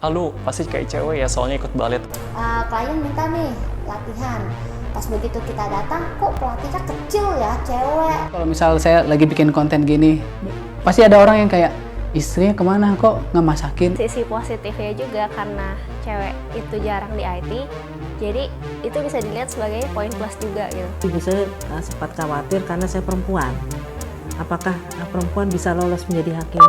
Lu pasti kayak cewek ya soalnya ikut balet. Klien minta nih latihan. Pas begitu kita datang, kok pelatihnya kecil ya, cewek. Kalau misal saya lagi bikin konten gini, pasti ada orang yang kayak, istrinya kemana kok nggak masakin? Sisi positifnya juga karena cewek itu jarang di IT, jadi itu bisa dilihat sebagai poin plus juga gitu. Ibu saya sempat khawatir karena saya perempuan. Apakah perempuan bisa lolos menjadi hakim?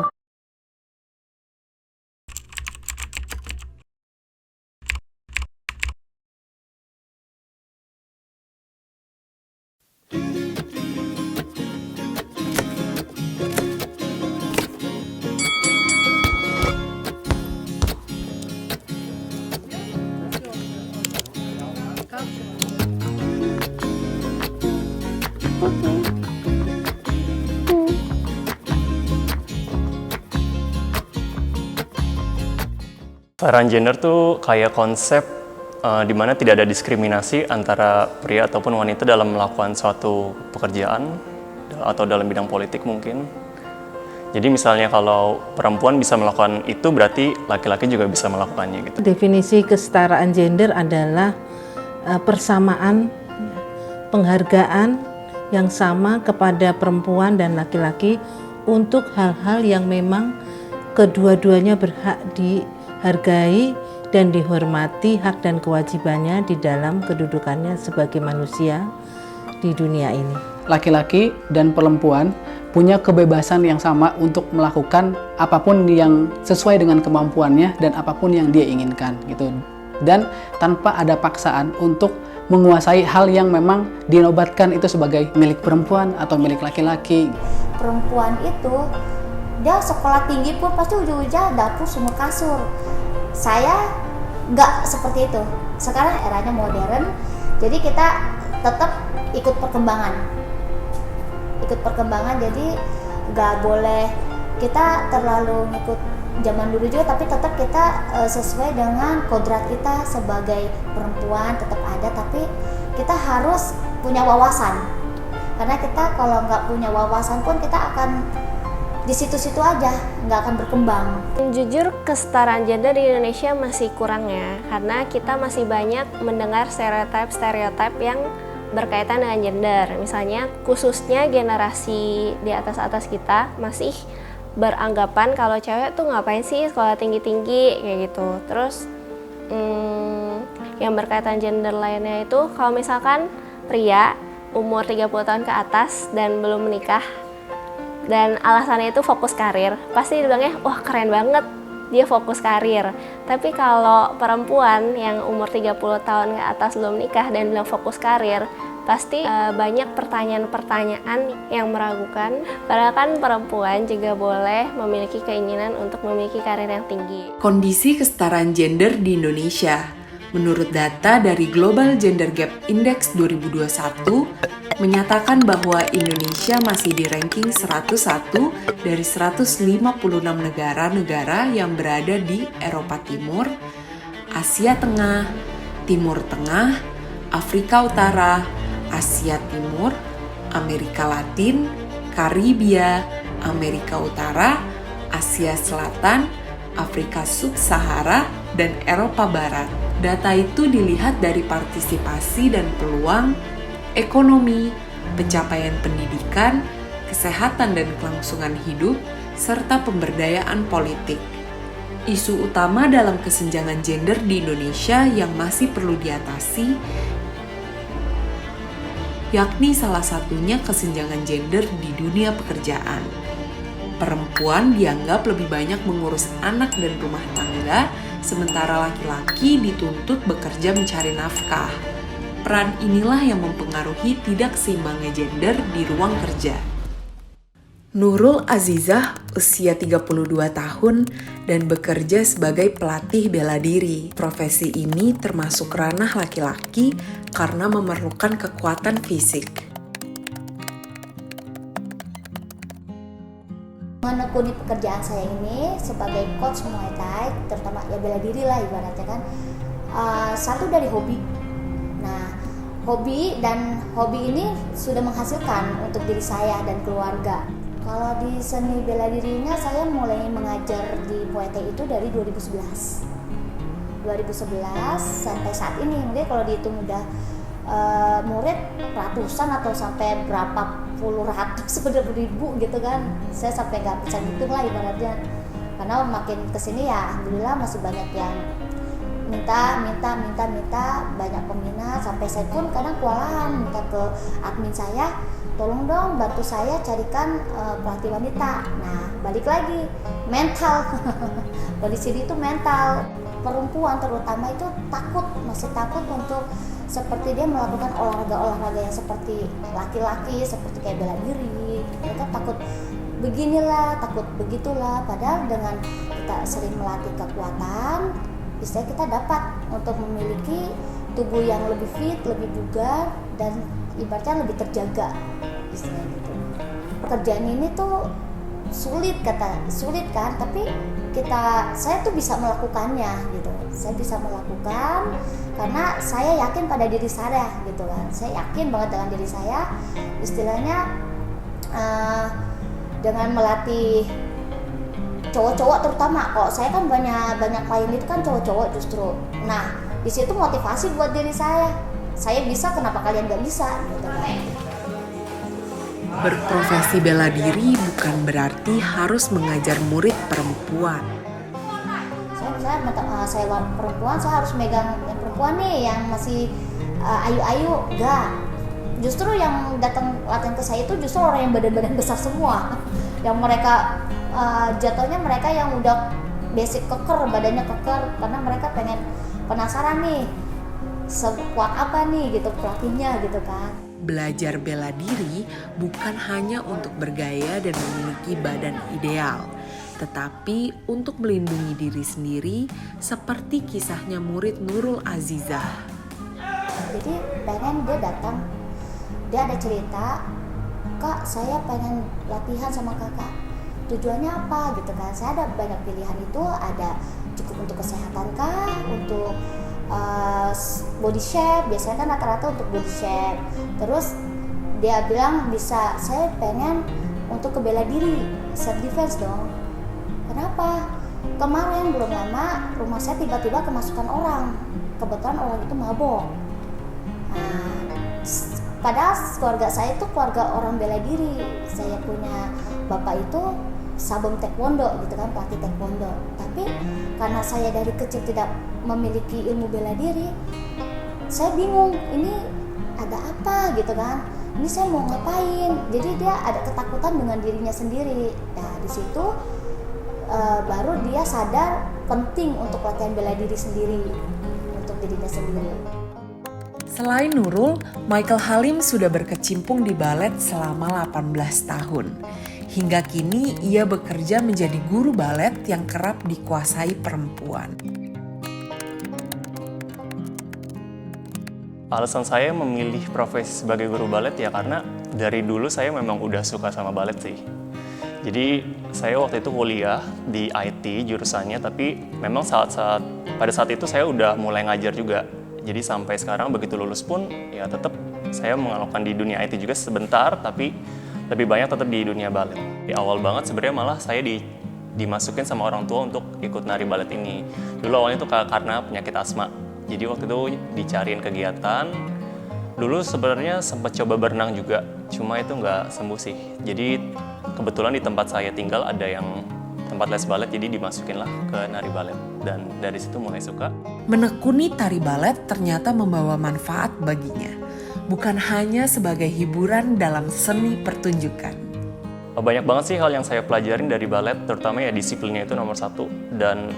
Kesetaraan gender tuh kayak konsep di mana tidak ada diskriminasi antara pria ataupun wanita dalam melakukan suatu pekerjaan atau dalam bidang politik mungkin. Jadi misalnya kalau perempuan bisa melakukan itu berarti laki-laki juga bisa melakukannya gitu. Definisi kesetaraan gender adalah persamaan penghargaan yang sama kepada perempuan dan laki-laki untuk hal-hal yang memang kedua-duanya berhak dihargai dan dihormati hak dan kewajibannya di dalam kedudukannya sebagai manusia di dunia ini. Laki-laki dan perempuan punya kebebasan yang sama untuk melakukan apapun yang sesuai dengan kemampuannya dan apapun yang dia inginkan gitu. Dan tanpa ada paksaan untuk menguasai hal yang memang dinobatkan itu sebagai milik perempuan atau milik laki-laki. Perempuan itu dia sekolah tinggi pun pasti ujung-ujungnya dapur semua kasur. Saya nggak seperti itu. Sekarang eranya modern, jadi kita tetap ikut perkembangan. Jadi nggak boleh kita terlalu ngikut zaman dulu juga, tapi tetap kita sesuai dengan kodrat kita sebagai perempuan tetap ada, tapi kita harus punya wawasan. Karena kita kalau nggak punya wawasan pun kita akan di situ-situ aja, nggak akan berkembang. Jujur, kesetaraan gender di Indonesia masih kurang ya, karena kita masih banyak mendengar stereotip yang berkaitan dengan gender. Misalnya, khususnya generasi di atas-atas kita masih beranggapan kalau cewek tuh ngapain sih sekolah tinggi-tinggi kayak gitu. Terus yang berkaitan gender lainnya itu kalau misalkan pria umur 30 tahun ke atas dan belum menikah dan alasannya itu fokus karir, pasti dibilangnya wah keren banget dia fokus karir. Tapi kalau perempuan yang umur 30 tahun ke atas belum nikah dan bilang fokus karir, pasti banyak pertanyaan-pertanyaan yang meragukan. Padahal kan perempuan juga boleh memiliki keinginan untuk memiliki karir yang tinggi. Kondisi kesetaraan gender di Indonesia. Menurut data dari Global Gender Gap Index 2021 menyatakan bahwa Indonesia masih di ranking 101 dari 156 negara-negara yang berada di Eropa Timur, Asia Tengah, Timur Tengah, Afrika Utara, Asia Timur, Amerika Latin, Karibia, Amerika Utara, Asia Selatan, Afrika Sub-Sahara, dan Eropa Barat. Data itu dilihat dari partisipasi dan peluang, ekonomi, pencapaian pendidikan, kesehatan dan kelangsungan hidup, serta pemberdayaan politik. Isu utama dalam kesenjangan gender di Indonesia yang masih perlu diatasi, yakni salah satunya kesenjangan gender di dunia pekerjaan. Perempuan dianggap lebih banyak mengurus anak dan rumah tangga, sementara laki-laki dituntut bekerja mencari nafkah. Peran inilah yang mempengaruhi tidak seimbangnya gender di ruang kerja. Nurul Azizah usia 32 tahun dan bekerja sebagai pelatih bela diri. Profesi ini termasuk ranah laki-laki karena memerlukan kekuatan fisik. Menekuni pekerjaan saya ini sebagai coach Muay Thai, terutama ya bela diri lah ibaratnya kan, satu dari hobi. Nah, hobi ini sudah menghasilkan untuk diri saya dan keluarga. Kalau di seni bela dirinya saya mulai mengajar di Muay Thai itu dari 2011 sampai saat ini. Mungkin kalau dihitung udah murid ratusan atau sampai berapa puluh ratus, ribu gitu kan. Saya sampai nggak bisa ngitung lah ibaratnya. Karena makin kesini ya alhamdulillah masih banyak yang minta, banyak peminat. Sampai saya pun kadang kewalahan minta ke admin saya, tolong dong bantu saya carikan pelatih wanita. Nah balik lagi mental di sini itu mental. Perempuan terutama itu masih takut untuk seperti dia melakukan olahraga yang seperti laki-laki, seperti kayak bela diri. Mereka takut beginilah, takut begitulah. Padahal dengan kita sering melatih kekuatan, istilahnya kita dapat untuk memiliki tubuh yang lebih fit, lebih bugar, dan ibaratnya lebih terjaga, istilahnya gitu. Pekerjaan ini tuh sulit kan, tapi saya tuh bisa melakukannya gitu. Saya bisa melakukan karena saya yakin pada diri saya gitu kan. Saya yakin banget dengan diri saya, istilahnya dengan melatih cowok-cowok terutama. Kalau saya kan banyak klien itu kan cowok-cowok justru. Nah di situ motivasi buat diri saya. Saya bisa, kenapa kalian nggak bisa gitu kan. Berprofesi bela diri bukan berarti harus mengajar murid perempuan. Saya perempuan, saya harus megang yang perempuan nih yang masih ayu-ayu, enggak. Justru yang datang latihan ke saya itu justru orang yang badan-badan besar semua. Yang mereka jatuhnya mereka yang udah basic keker, badannya keker, karena mereka penasaran nih sekuat apa nih gitu pelatihnya gitu kan. Belajar bela diri bukan hanya untuk bergaya dan memiliki badan ideal, tetapi untuk melindungi diri sendiri seperti kisahnya murid Nurul Azizah. Jadi pengen dia datang, dia ada cerita, Kak saya pengen latihan sama kakak, tujuannya apa gitu kan. Saya ada banyak pilihan itu, ada cukup untuk kesehatan kah, untuk body shape, biasanya kan rata-rata untuk body shape. Terus dia bilang bisa, saya pengen untuk ke bela diri, self defense dong. Kenapa? Kemarin belum lama rumah saya tiba-tiba kemasukan orang. Kebetulan orang itu mabok. Nah, padahal keluarga saya itu keluarga orang bela diri. Saya punya bapak itu sabung taekwondo gitu kan, pelatih taekwondo. Tapi karena saya dari kecil tidak memiliki ilmu bela diri, saya bingung ini ada apa gitu kan. Ini saya mau ngapain? Jadi dia ada ketakutan dengan dirinya sendiri. Nah di situ baru dia sadar penting untuk latihan bela diri sendiri untuk dirinya sendiri. Selain Nurul, Michael Halim sudah berkecimpung di balet selama 18 tahun. Hingga kini ia bekerja menjadi guru balet yang kerap dikuasai perempuan. Alasan saya memilih profesi sebagai guru balet ya karena dari dulu saya memang udah suka sama balet sih. Jadi saya waktu itu kuliah di IT jurusannya, tapi memang pada saat itu saya udah mulai ngajar juga. Jadi sampai sekarang begitu lulus pun ya tetap saya melakukan di dunia IT juga sebentar, tapi lebih banyak tetap di dunia balet. Di awal banget sebenarnya malah saya dimasukin sama orang tua untuk ikut nari balet ini. Dulu awalnya itu karena penyakit asma. Jadi waktu itu dicariin kegiatan. Dulu sebenarnya sempat coba berenang juga, cuma itu nggak sembuh sih. Jadi kebetulan di tempat saya tinggal ada yang tempat les balet, jadi dimasukin lah ke nari balet. Dan dari situ mulai suka. Menekuni tari balet ternyata membawa manfaat baginya, bukan hanya sebagai hiburan dalam seni pertunjukan. Banyak banget sih hal yang saya pelajarin dari balet, terutama ya disiplinnya itu nomor satu. Dan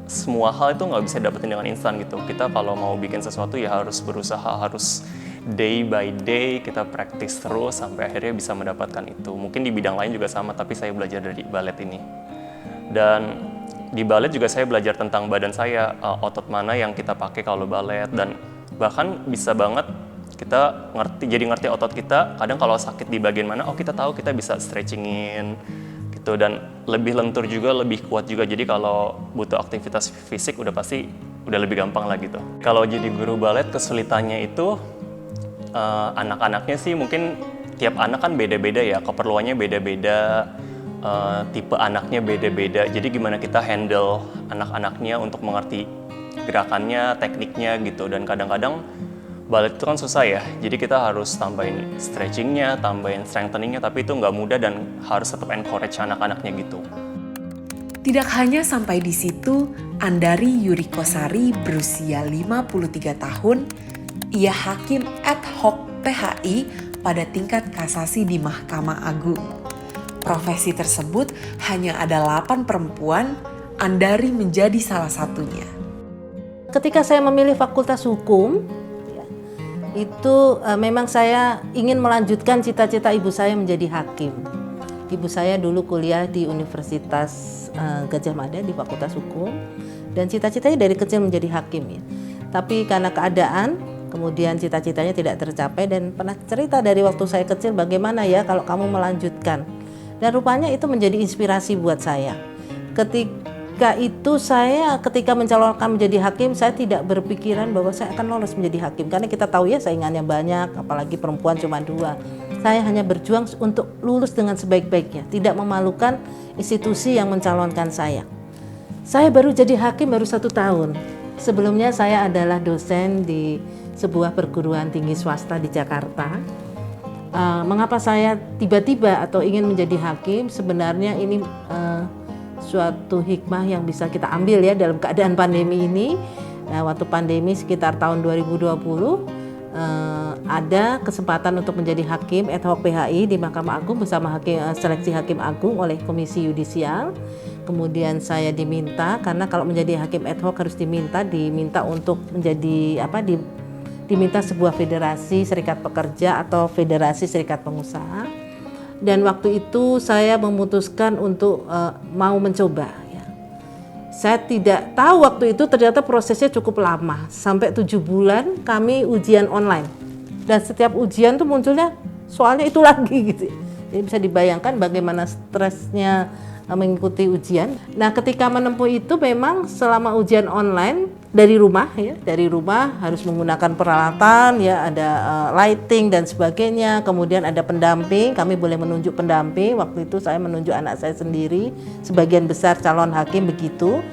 semua hal itu nggak bisa dapetin dengan instan gitu. Kita kalau mau bikin sesuatu ya harus berusaha, harus day by day kita praktis terus sampai akhirnya bisa mendapatkan itu. Mungkin di bidang lain juga sama, tapi saya belajar dari balet ini. Dan di balet juga saya belajar tentang badan saya, otot mana yang kita pakai kalau balet, dan bahkan bisa banget kita jadi ngerti otot kita. Kadang kalau sakit di bagian mana, kita tahu kita bisa stretchingin gitu, dan lebih lentur juga, lebih kuat juga. Jadi kalau butuh aktivitas fisik udah lebih gampang lah gitu. Kalau jadi guru balet kesulitannya itu anak-anaknya sih mungkin tiap anak kan beda-beda ya, keperluannya beda-beda, tipe anaknya beda-beda. Jadi gimana kita handle anak-anaknya untuk mengerti gerakannya, tekniknya gitu. Dan kadang-kadang balet itu kan susah ya, jadi kita harus tambahin stretchingnya, tambahin strengtheningnya, tapi itu nggak mudah dan harus tetap encourage anak-anaknya gitu. Tidak hanya sampai di situ, Andari Yurikosari berusia 53 tahun, ia hakim ad hoc PHI pada tingkat kasasi di Mahkamah Agung. Profesi tersebut hanya ada 8 perempuan, Andari menjadi salah satunya. Ketika saya memilih Fakultas Hukum, itu memang saya ingin melanjutkan cita-cita ibu saya menjadi hakim. Ibu saya dulu kuliah di Universitas Gadjah Mada di Fakultas Hukum, dan cita-citanya dari kecil menjadi hakim ya. Tapi karena keadaan, kemudian cita-citanya tidak tercapai, dan pernah cerita dari waktu saya kecil, bagaimana ya kalau kamu melanjutkan. Dan rupanya itu menjadi inspirasi buat saya. Ketika itu ketika mencalonkan menjadi hakim, saya tidak berpikiran bahwa saya akan lolos menjadi hakim. Karena kita tahu ya saingannya banyak, apalagi perempuan cuma 2. Saya hanya berjuang untuk lulus dengan sebaik-baiknya, tidak memalukan institusi yang mencalonkan saya. Saya baru jadi hakim baru 1 tahun. Sebelumnya saya adalah dosen di sebuah perguruan tinggi swasta di Jakarta. Mengapa saya tiba-tiba atau ingin menjadi hakim? Sebenarnya ini suatu hikmah yang bisa kita ambil ya dalam keadaan pandemi ini. Nah, waktu pandemi sekitar tahun 2020 ada kesempatan untuk menjadi hakim ad hoc PHI di Mahkamah Agung bersama seleksi hakim agung oleh Komisi Yudisial. Kemudian saya diminta, karena kalau menjadi hakim ad hoc harus diminta untuk menjadi diminta sebuah federasi serikat pekerja atau federasi serikat pengusaha. Dan waktu itu saya memutuskan untuk mau mencoba ya. Saya tidak tahu waktu itu ternyata prosesnya cukup lama, sampai 7 bulan kami ujian online. Dan setiap ujian tuh munculnya soalnya itu lagi gitu. Jadi bisa dibayangkan bagaimana stresnya mengikuti ujian. Nah, ketika menempuh itu memang selama ujian online dari rumah harus menggunakan peralatan ya, ada lighting dan sebagainya. Kemudian ada pendamping, kami boleh menunjuk pendamping. Waktu itu saya menunjuk anak saya sendiri, sebagian besar calon hakim begitu.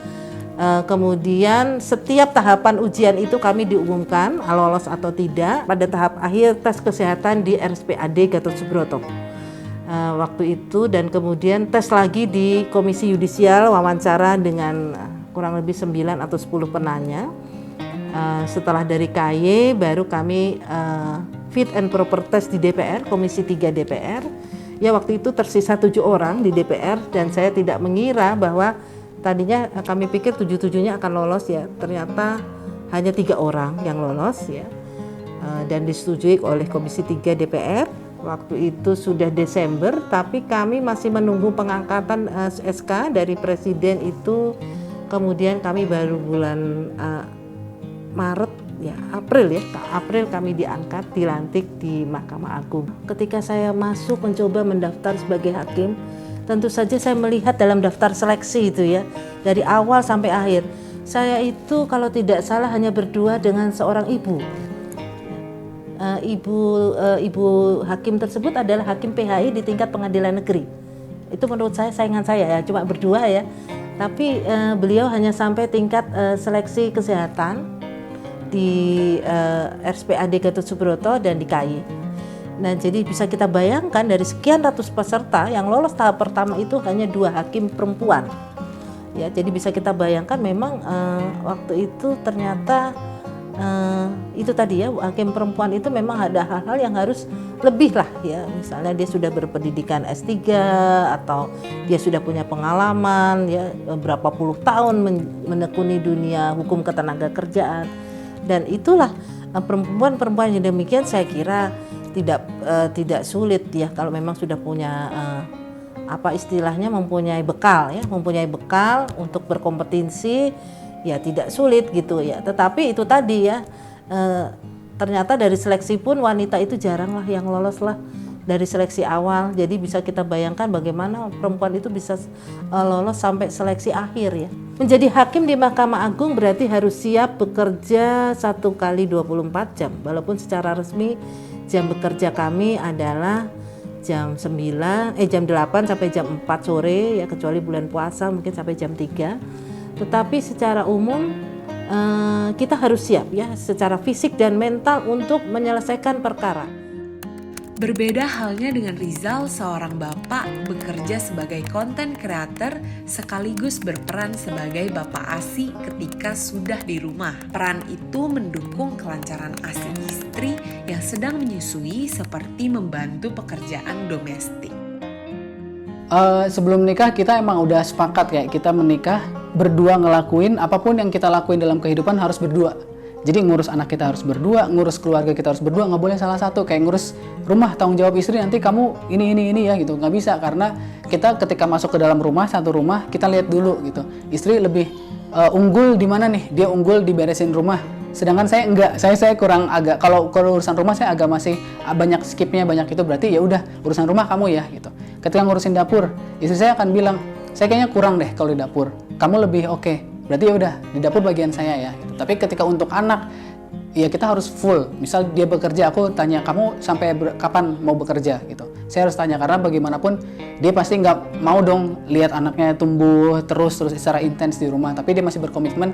Kemudian setiap tahapan ujian itu kami diumumkan lolos atau tidak. Pada tahap akhir tes kesehatan di RSPAD Gatot Subroto. Waktu itu, dan kemudian tes lagi di Komisi Yudisial, wawancara dengan kurang lebih 9 atau 10 penanya. Setelah dari KY baru kami fit and proper test di DPR, Komisi 3 DPR. Ya, waktu itu tersisa 7 orang di DPR, dan saya tidak mengira bahwa tadinya kami pikir 7-7-nya akan lolos ya. Ternyata hanya 3 orang yang lolos ya, dan disetujui oleh Komisi 3 DPR. Waktu itu sudah Desember, tapi kami masih menunggu pengangkatan SK dari Presiden itu. Kemudian kami baru bulan Maret ya, April kami dilantik di Mahkamah Agung. Ketika saya masuk mencoba mendaftar sebagai hakim, tentu saja saya melihat dalam daftar seleksi itu ya, dari awal sampai akhir. Saya itu kalau tidak salah hanya berdua dengan seorang ibu. Ibu hakim tersebut adalah hakim PHI di tingkat pengadilan negeri. Itu menurut saya saingan saya ya, cuma berdua ya. Tapi beliau hanya sampai tingkat seleksi kesehatan di RSPAD Gatot Subroto dan di KY. Nah, jadi bisa kita bayangkan dari sekian ratus peserta yang lolos tahap pertama itu hanya 2 hakim perempuan. Ya, jadi bisa kita bayangkan memang waktu itu ternyata itu tadi ya, hakim perempuan itu memang ada hal-hal yang harus lebih lah ya. Misalnya dia sudah berpendidikan S3 atau dia sudah punya pengalaman ya berapa puluh tahun menekuni dunia hukum ketenagakerjaan. Dan itulah perempuan-perempuan yang demikian saya kira tidak sulit ya kalau memang sudah punya mempunyai bekal untuk berkompetensi. Ya tidak sulit gitu ya, tetapi itu tadi ya ternyata dari seleksi pun wanita itu jarang lah yang lolos lah dari seleksi awal. Jadi bisa kita bayangkan bagaimana perempuan itu bisa lolos sampai seleksi akhir ya. Menjadi hakim di Mahkamah Agung berarti harus siap bekerja 1 kali 24 jam, walaupun secara resmi jam bekerja kami adalah jam 8 sampai jam 4 sore ya, kecuali bulan puasa mungkin sampai jam 3. Tetapi secara umum kita harus siap ya secara fisik dan mental untuk menyelesaikan perkara. Berbeda halnya dengan Rizal, seorang bapak bekerja sebagai content creator sekaligus berperan sebagai bapak ASI ketika sudah di rumah. Peran itu mendukung kelancaran ASI istri yang sedang menyusui seperti membantu pekerjaan domestik. Sebelum menikah kita emang udah sepakat kayak kita menikah berdua ngelakuin apapun yang kita lakuin dalam kehidupan harus berdua. Jadi ngurus anak kita harus berdua, ngurus keluarga kita harus berdua, nggak boleh salah satu. Kayak ngurus rumah, tanggung jawab istri, nanti kamu ini ya gitu. Nggak bisa, karena kita ketika masuk ke dalam rumah, satu rumah, kita lihat dulu gitu. Istri lebih unggul di mana nih? Dia unggul diberesin rumah. Sedangkan saya enggak, saya kurang agak, kalau urusan rumah saya agak masih banyak skipnya, banyak itu, berarti ya udah urusan rumah kamu ya gitu. Ketika ngurusin dapur, istri saya akan bilang, saya kayaknya kurang deh kalau di dapur. Kamu lebih oke. Berarti ya udah di dapur bagian saya ya gitu. Tapi ketika untuk anak ya kita harus full. Misal dia bekerja, aku tanya kamu sampai kapan mau bekerja gitu. Saya harus tanya karena bagaimanapun dia pasti nggak mau dong lihat anaknya tumbuh terus secara intens di rumah. Tapi dia masih berkomitmen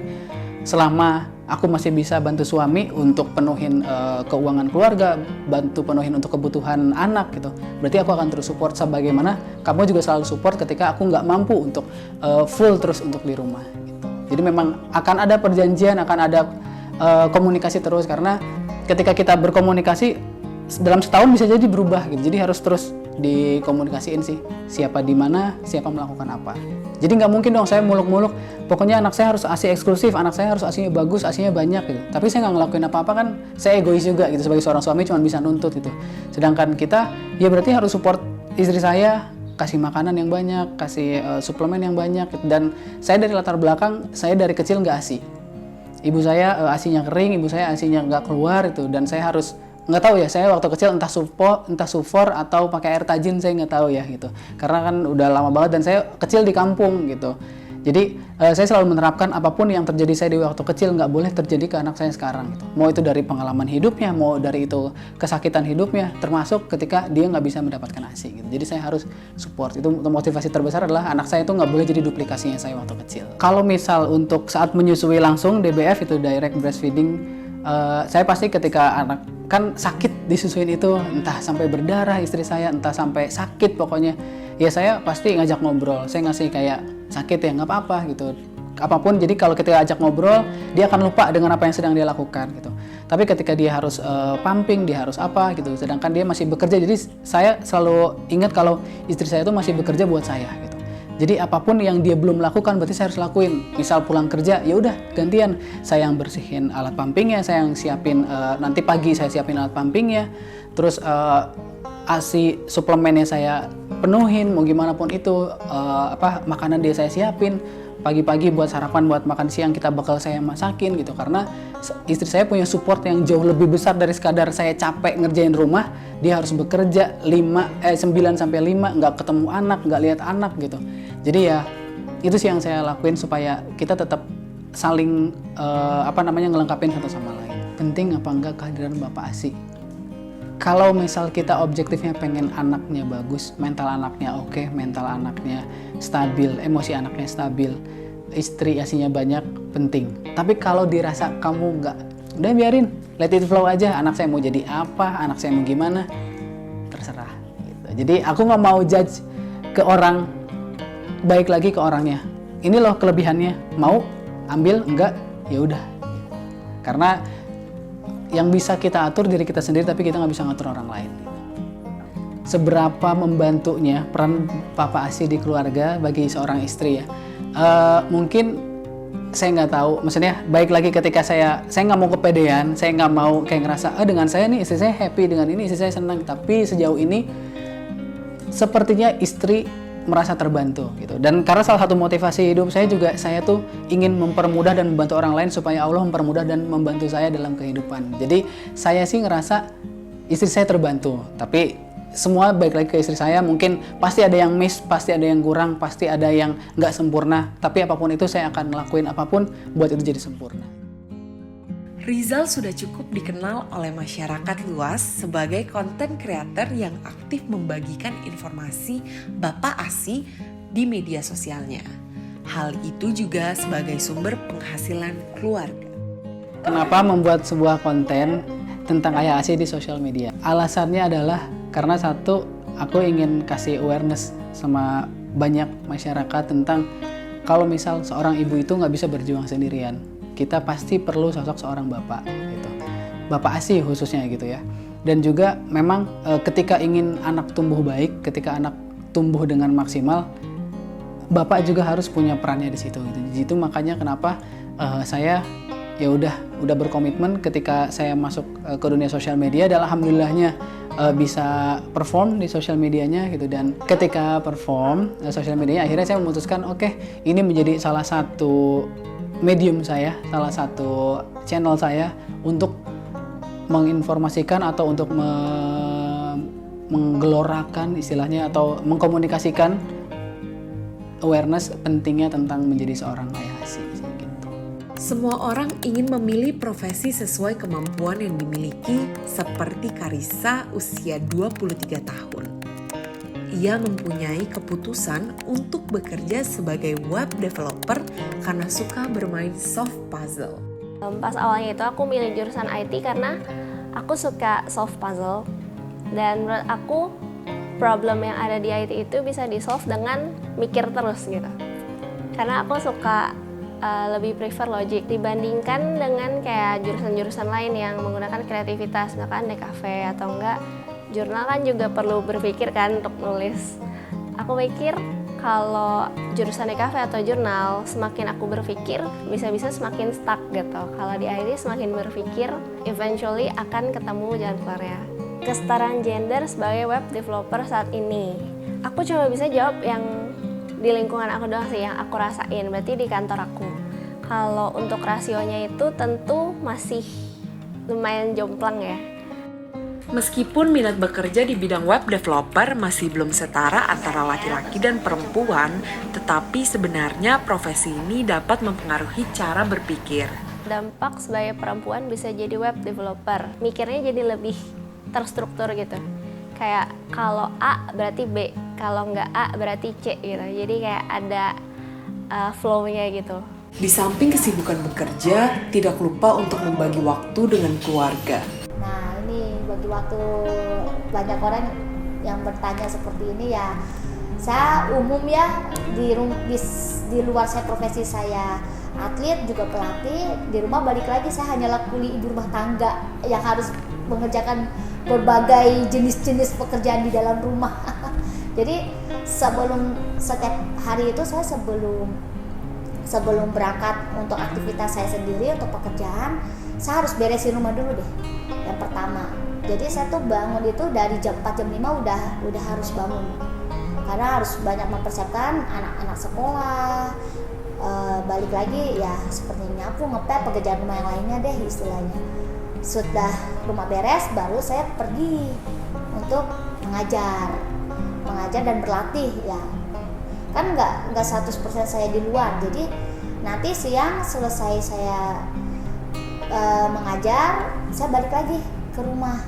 selama aku masih bisa bantu suami untuk penuhin keuangan keluarga, bantu penuhin untuk kebutuhan anak gitu. Berarti aku akan terus support sebagaimana kamu juga selalu support ketika aku nggak mampu untuk full terus untuk di rumah. Jadi memang akan ada perjanjian, akan ada komunikasi terus, karena ketika kita berkomunikasi dalam setahun bisa jadi berubah gitu. Jadi harus terus dikomunikasiin sih, siapa di mana, siapa melakukan apa. Jadi nggak mungkin dong saya muluk-muluk, pokoknya anak saya harus ASI eksklusif, anak saya harus ASInya bagus, ASInya banyak gitu. Tapi saya nggak ngelakuin apa-apa, kan saya egois juga gitu, sebagai seorang suami cuma bisa nuntut gitu. Sedangkan kita ya berarti harus support istri saya, kasih makanan yang banyak, kasih suplemen yang banyak. Dan saya dari latar belakang, saya dari kecil nggak ASI. Ibu saya ASInya kering, ibu saya ASInya nggak keluar itu, dan saya harus nggak tahu ya, saya waktu kecil entah sufor atau pakai air tajin, saya nggak tahu ya gitu. Karena kan udah lama banget dan saya kecil di kampung gitu. Jadi saya selalu menerapkan apapun yang terjadi saya di waktu kecil nggak boleh terjadi ke anak saya sekarang gitu. Mau itu dari pengalaman hidupnya, mau dari itu kesakitan hidupnya, termasuk ketika dia nggak bisa mendapatkan ASI gitu. Jadi saya harus support. Itu motivasi terbesar adalah anak saya itu nggak boleh jadi duplikasinya saya waktu kecil. Kalau misal untuk saat menyusui langsung DBF itu direct breastfeeding, saya pasti ketika anak kan sakit disusuin itu, entah sampai berdarah istri saya, entah sampai sakit pokoknya, ya saya pasti ngajak ngobrol. Saya ngasih kayak sakit ya nggak apa-apa gitu, apapun. Jadi kalau kita ajak ngobrol, dia akan lupa dengan apa yang sedang dia lakukan gitu. Tapi ketika dia harus pumping, dia harus apa gitu, sedangkan dia masih bekerja, jadi saya selalu ingat kalau istri saya itu masih bekerja buat saya gitu. Jadi apapun yang dia belum lakukan berarti saya harus lakuin. Misal pulang kerja, ya udah gantian, saya yang bersihin alat pumpingnya, saya yang siapin, nanti pagi saya siapin alat pumpingnya, terus ASI suplemennya saya penuhin, mau gimana pun itu, makanan dia saya siapin, pagi-pagi buat sarapan, buat makan siang kita bakal saya masakin gitu. Karena istri saya punya support yang jauh lebih besar dari sekadar saya capek ngerjain rumah, dia harus bekerja 9 sampai 5, nggak ketemu anak, nggak lihat anak gitu. Jadi ya itu sih yang saya lakuin supaya kita tetap saling ngelengkapin satu sama lain. Penting apa enggak kehadiran Bapak ASI? Kalau misal kita objektifnya pengen anaknya bagus, mental anaknya oke, mental anaknya stabil, emosi anaknya stabil, istri ASInya banyak, penting. Tapi kalau dirasa kamu nggak, udah biarin, let it flow aja, anak saya mau jadi apa, anak saya mau gimana, terserah. Gitu. Jadi aku nggak mau judge ke orang, baik lagi ke orangnya. Ini loh kelebihannya, mau ambil, enggak, ya udah. Karena yang bisa kita atur diri kita sendiri, tapi kita nggak bisa ngatur orang lain. Seberapa membantunya peran Papa ASI di keluarga bagi seorang istri ya? Mungkin saya nggak tahu. Maksudnya baik lagi ketika saya nggak mau kepedean, saya nggak mau kayak ngerasa dengan saya nih istri saya happy, dengan ini istri saya senang. Tapi sejauh ini sepertinya istri merasa terbantu gitu. Dan karena salah satu motivasi hidup saya juga, saya tuh ingin mempermudah dan membantu orang lain supaya Allah mempermudah dan membantu saya dalam kehidupan. Jadi saya sih ngerasa istri saya terbantu, tapi semua baik lagi ke istri saya. Mungkin pasti ada yang miss, pasti ada yang kurang, pasti ada yang nggak sempurna, tapi apapun itu saya akan ngelakuin apapun buat itu jadi sempurna. Rizal sudah cukup dikenal oleh masyarakat luas sebagai konten kreator yang aktif membagikan informasi Bapak Asi di media sosialnya. Hal itu juga sebagai sumber penghasilan keluarga. Kenapa membuat sebuah konten tentang Ayah Asi di sosial media? Alasannya adalah karena satu, aku ingin kasih awareness sama banyak masyarakat tentang kalau misal seorang ibu itu nggak bisa berjuang sendirian. Kita pasti perlu sosok seorang bapak, gitu. Bapak Asi khususnya gitu ya. Dan juga memang ketika ingin anak tumbuh baik, ketika anak tumbuh dengan maksimal, bapak juga harus punya perannya di situ. Gitu. Itu makanya kenapa saya ya udah berkomitmen ketika saya masuk ke dunia sosial media. Dan alhamdulillahnya bisa perform di sosial medianya gitu. Dan ketika perform sosial medianya, akhirnya saya memutuskan oke, ini menjadi salah satu medium saya, salah satu channel saya untuk menginformasikan atau untuk menggelorakan istilahnya atau mengkomunikasikan awareness pentingnya tentang menjadi seorang ayah Asi. Gitu. Semua orang ingin memilih profesi sesuai kemampuan yang dimiliki, seperti Karissa usia 23 tahun. Ia mempunyai keputusan untuk bekerja sebagai web developer karena suka bermain soft puzzle. Pas awalnya itu aku milih jurusan IT karena aku suka soft puzzle. Dan menurut aku problem yang ada di IT itu bisa di-solve dengan mikir terus gitu. Karena aku suka lebih prefer logic dibandingkan dengan kayak jurusan-jurusan lain yang menggunakan kreativitas, misalkan DKV atau enggak. Jurnal kan juga perlu berpikir kan untuk nulis. Aku pikir kalau jurusan DKV atau jurnal, semakin aku berpikir, bisa-bisa semakin stuck gitu. Kalau di IT semakin berpikir, eventually akan ketemu jalan keluarnya. Kesetaraan gender sebagai web developer saat ini. Aku cuma bisa jawab yang di lingkungan aku doang sih, yang aku rasain, berarti di kantor aku. Kalau untuk rasionya itu tentu masih lumayan jomplang ya. Meskipun minat bekerja di bidang web developer masih belum setara antara laki-laki dan perempuan, tetapi sebenarnya profesi ini dapat mempengaruhi cara berpikir. Dampak sebagai perempuan bisa jadi web developer, mikirnya jadi lebih terstruktur gitu. Kayak kalau A berarti B, kalau nggak A berarti C gitu. Jadi kayak ada flow-nya gitu. Di samping kesibukan bekerja, tidak lupa untuk membagi waktu dengan keluarga. Nah ini bagi waktu banyak orang yang bertanya seperti ini ya, saya umum ya di luar saya profesi saya atlet juga pelatih, di rumah balik lagi saya hanyalah kuli ibu rumah tangga yang harus mengerjakan berbagai jenis-jenis pekerjaan di dalam rumah. Jadi setiap hari itu saya sebelum berangkat untuk aktivitas saya sendiri untuk pekerjaan, saya harus beresin rumah dulu deh. Yang pertama, jadi saya tuh bangun itu dari jam 4 jam 5 udah harus bangun karena harus banyak mempersiapkan anak-anak sekolah, balik lagi ya seperti nyapu, ngepel, pekerjaan rumah yang lainnya deh istilahnya. Sudah rumah beres baru saya pergi untuk mengajar dan berlatih ya. Kan nggak 100% saya di luar, jadi nanti siang selesai saya mengajar, saya balik lagi ke rumah,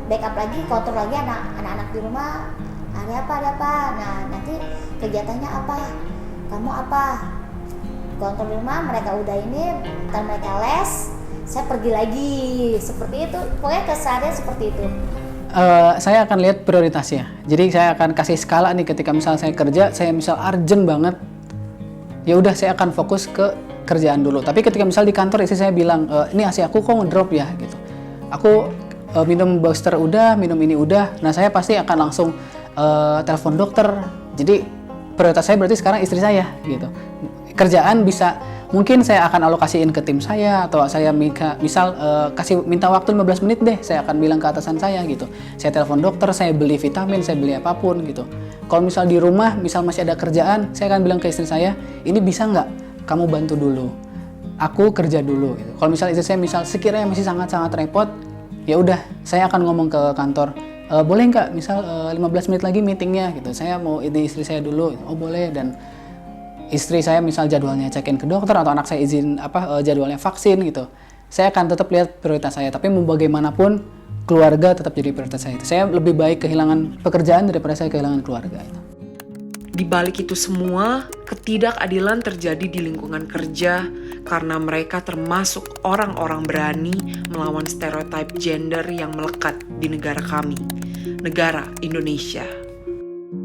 backup lagi, kontrol lagi anak-anak di rumah ada apa. Nah nanti kegiatannya apa, kamu apa, kontrol di rumah, mereka udah ini, ntar mereka les, saya pergi lagi, seperti itu. Pokoknya keseharian seperti itu. Saya akan lihat prioritasnya. Jadi saya akan kasih skala nih, ketika misal saya kerja, saya misal urgent banget, ya udah saya akan fokus ke kerjaan dulu. Tapi ketika misal di kantor istri saya bilang, ini ASI aku kok ngedrop ya gitu. Aku minum booster udah, minum ini udah. Nah saya pasti akan langsung telepon dokter. Jadi prioritas saya berarti sekarang istri saya gitu. Kerjaan bisa mungkin saya akan alokasiin ke tim saya, atau saya misal minta waktu 15 menit deh, saya akan bilang ke atasan saya gitu. Saya telepon dokter, saya beli vitamin, saya beli apapun gitu. Kalau misal di rumah, misal masih ada kerjaan, saya akan bilang ke istri saya, ini bisa nggak kamu bantu dulu, aku kerja dulu gitu. Kalau misal istri saya misal sekiranya masih sangat-sangat repot, ya udah saya akan ngomong ke kantor, boleh nggak misal 15 menit lagi meetingnya gitu, saya mau ini istri saya dulu. Oh boleh. Dan istri saya misal jadwalnya check-in ke dokter atau anak saya izin jadwalnya vaksin gitu, saya akan tetap lihat prioritas saya. Tapi mau bagaimanapun keluarga tetap jadi prioritas saya. Saya lebih baik kehilangan pekerjaan daripada saya kehilangan keluarga itu. Di balik itu semua, ketidakadilan terjadi di lingkungan kerja karena mereka termasuk orang-orang berani melawan stereotip gender yang melekat di negara kami, negara Indonesia.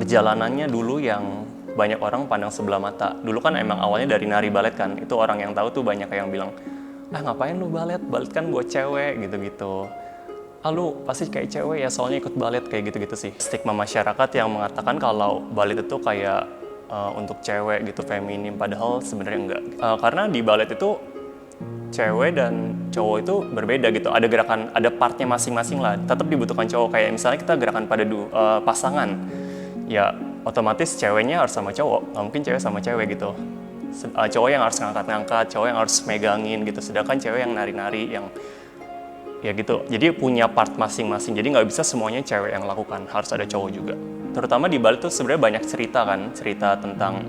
Perjalanannya dulu yang banyak orang pandang sebelah mata. Dulu kan emang awalnya dari nari balet kan. Itu orang yang tahu tuh banyak yang bilang, ngapain lu balet? Balet kan buat cewek gitu-gitu. Lu pasti kayak cewek ya soalnya ikut balet kayak gitu-gitu sih. Stigma masyarakat yang mengatakan kalau balet itu kayak untuk cewek gitu, feminim, padahal sebenarnya enggak. Karena di balet itu cewek dan cowok itu berbeda gitu. Ada gerakan, ada partnya masing-masing lah. Tetap dibutuhkan cowok. Kayak misalnya kita gerakan pada pasangan, ya otomatis ceweknya harus sama cowok. Nggak mungkin cewek sama cewek gitu. Cowok yang harus ngangkat-ngangkat, cowok yang harus megangin gitu. Sedangkan cewek yang nari-nari, yang ya gitu, jadi punya part masing-masing, jadi nggak bisa semuanya cewek yang lakukan, harus ada cowok juga. Terutama di balet tuh sebenarnya banyak cerita kan, cerita tentang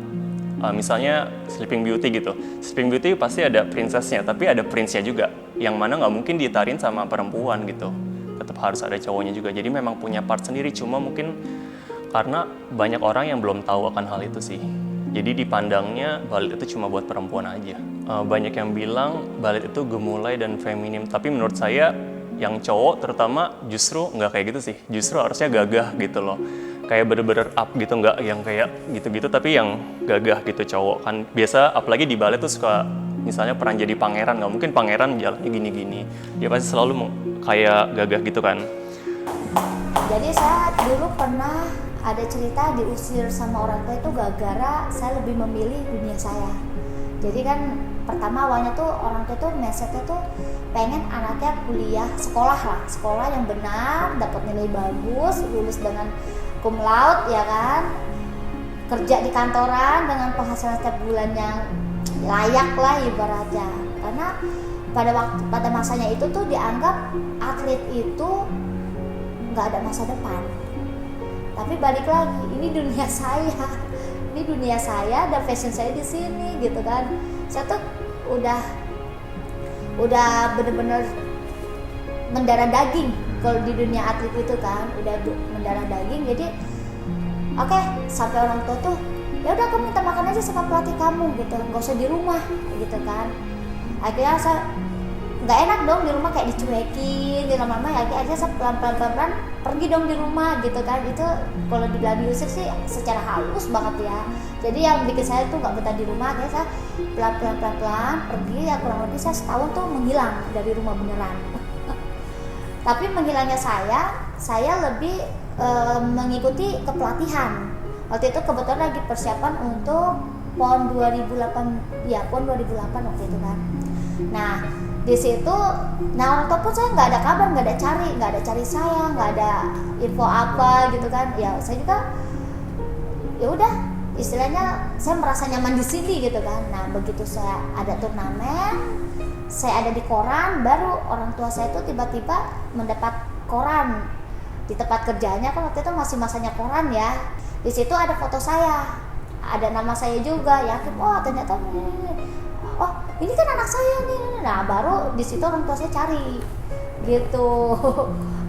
misalnya Sleeping Beauty gitu. Sleeping Beauty pasti ada princessnya, tapi ada prince-nya juga, yang mana nggak mungkin ditarin sama perempuan gitu, tetap harus ada cowoknya juga. Jadi memang punya part sendiri, cuma mungkin karena banyak orang yang belum tahu akan hal itu sih. Jadi dipandangnya balet itu cuma buat perempuan aja. Banyak yang bilang balet itu gemulai dan feminim, tapi menurut saya yang cowok terutama justru nggak kayak gitu sih. Justru harusnya gagah gitu loh. Kayak bener-bener up gitu, nggak yang kayak gitu-gitu, tapi yang gagah gitu cowok. Kan biasa apalagi di balet tuh suka misalnya peran jadi pangeran, nggak mungkin pangeran jalannya gini-gini. Dia pasti selalu kayak gagah gitu kan. Jadi saya dulu pernah ada cerita diusir sama orang tua itu gara-gara saya lebih memilih dunia saya. Jadi kan pertama awalnya tuh orang tua tuh mindsetnya tuh pengen anaknya kuliah, sekolah yang benar, dapat nilai bagus, lulus dengan cum laude ya kan, kerja di kantoran dengan penghasilan setiap bulan yang layak lah ibaratnya. Karena pada masanya itu tuh dianggap atlet itu nggak ada masa depan. Tapi balik lagi, ini dunia saya dan fashion saya di sini gitu kan. Saya tuh udah bener-bener mendarah daging kalau di dunia atlet itu kan, udah mendarah daging. Jadi oke, sampai orang tua tuh ya udah kamu minta makan aja sama pelatih kamu gitu, nggak usah di rumah gitu kan. Akhirnya saya nggak enak dong di rumah, kayak dicuekin di lama-lama ya, akhirnya saya pelan-pelan pergi dong di rumah gitu kan. Itu kalau dibilang diusir sih secara halus banget ya. Jadi yang bikin saya tuh nggak betah di rumah, akhirnya saya pelan-pelan pergi ya, kurang lebih saya setahun tuh menghilang dari rumah beneran. Tapi menghilangnya saya lebih mengikuti kepelatihan. Waktu itu kebetulan lagi persiapan untuk PON 2008 waktu itu kan. Nah di situ, orang tua pun saya nggak ada kabar, nggak ada cari saya, nggak ada info apa gitu kan. Ya saya juga ya udah istilahnya saya merasa nyaman di sini gitu kan. Nah begitu saya ada turnamen, saya ada di koran, baru orang tua saya tuh tiba-tiba mendapat koran di tempat kerjanya kan. Waktu itu masih masanya koran ya. Di situ ada foto saya, ada nama saya juga. Ya oh ternyata oh ini kan anak saya nih. Nah baru di situ orang tua saya cari gitu.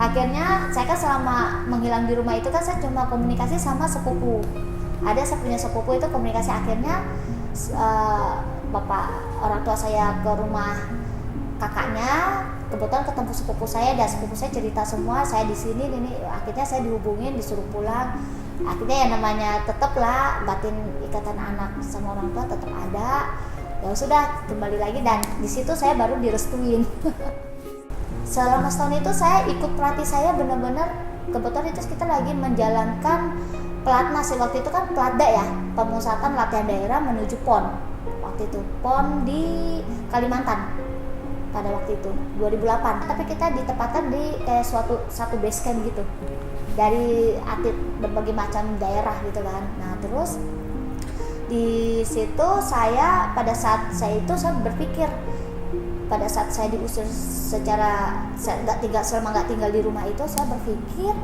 Akhirnya saya kan selama menghilang di rumah itu kan saya cuma komunikasi sama sepupu. Ada saya punya sepupu itu komunikasi. Akhirnya bapak orang tua saya ke rumah kakaknya, kebetulan ketemu sepupu saya dan sepupu saya cerita semua saya di sini ini. Akhirnya saya dihubungin, disuruh pulang. Akhirnya ya namanya tetap lah batin ikatan anak sama orang tua tetap ada. Ya sudah kembali lagi dan di situ saya baru direstuin. Selama setahun itu saya ikut pelatih saya benar-benar, kebetulan itu kita lagi menjalankan pelatnas. Waktu itu kan pelatda ya, pemusatan latihan daerah menuju PON. Waktu itu PON di Kalimantan pada waktu itu 2008. Tapi kita ditempatkan di kayak satu base camp gitu dari atlet berbagai macam daerah gitu kan. Nah terus di situ saya pada saat saya berpikir, pada saat saya diusir secara selama nggak tinggal di rumah itu, saya berpikir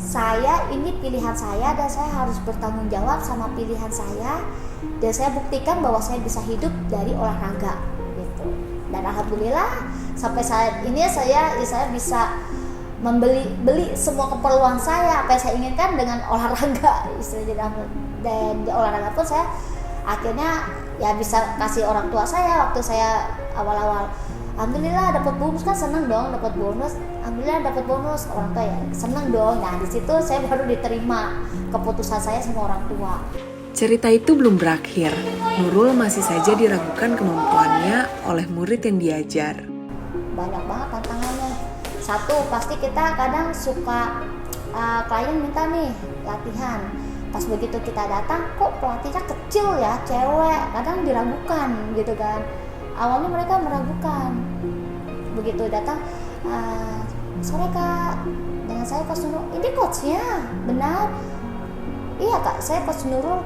saya ini pilihan saya dan saya harus bertanggung jawab sama pilihan saya. dan saya buktikan bahwa saya bisa hidup dari olahraga gitu. Dan alhamdulillah sampai saat ini saya bisa beli semua keperluan saya, apa yang saya inginkan dengan olahraga istilahnya. Dan di olahraga pun saya akhirnya ya bisa kasih orang tua saya waktu saya awal-awal. Alhamdulillah dapat bonus, kan seneng dong dapat bonus. Alhamdulillah dapat bonus, orang tua ya seneng dong. Nah di situ saya baru diterima keputusan saya sama orang tua. Cerita itu belum berakhir. Nurul masih saja diragukan kemampuannya oleh murid yang diajar. Banyak banget tantangannya. Satu, pasti kita kadang suka klien minta nih latihan. Pas begitu kita datang, kok pelatihnya kecil ya, cewek, kadang diragukan gitu kan. Awalnya mereka meragukan. Begitu datang, sore kak, dengan saya Coach Nurul. Ini coachnya, benar? Iya kak, saya Coach Nurul.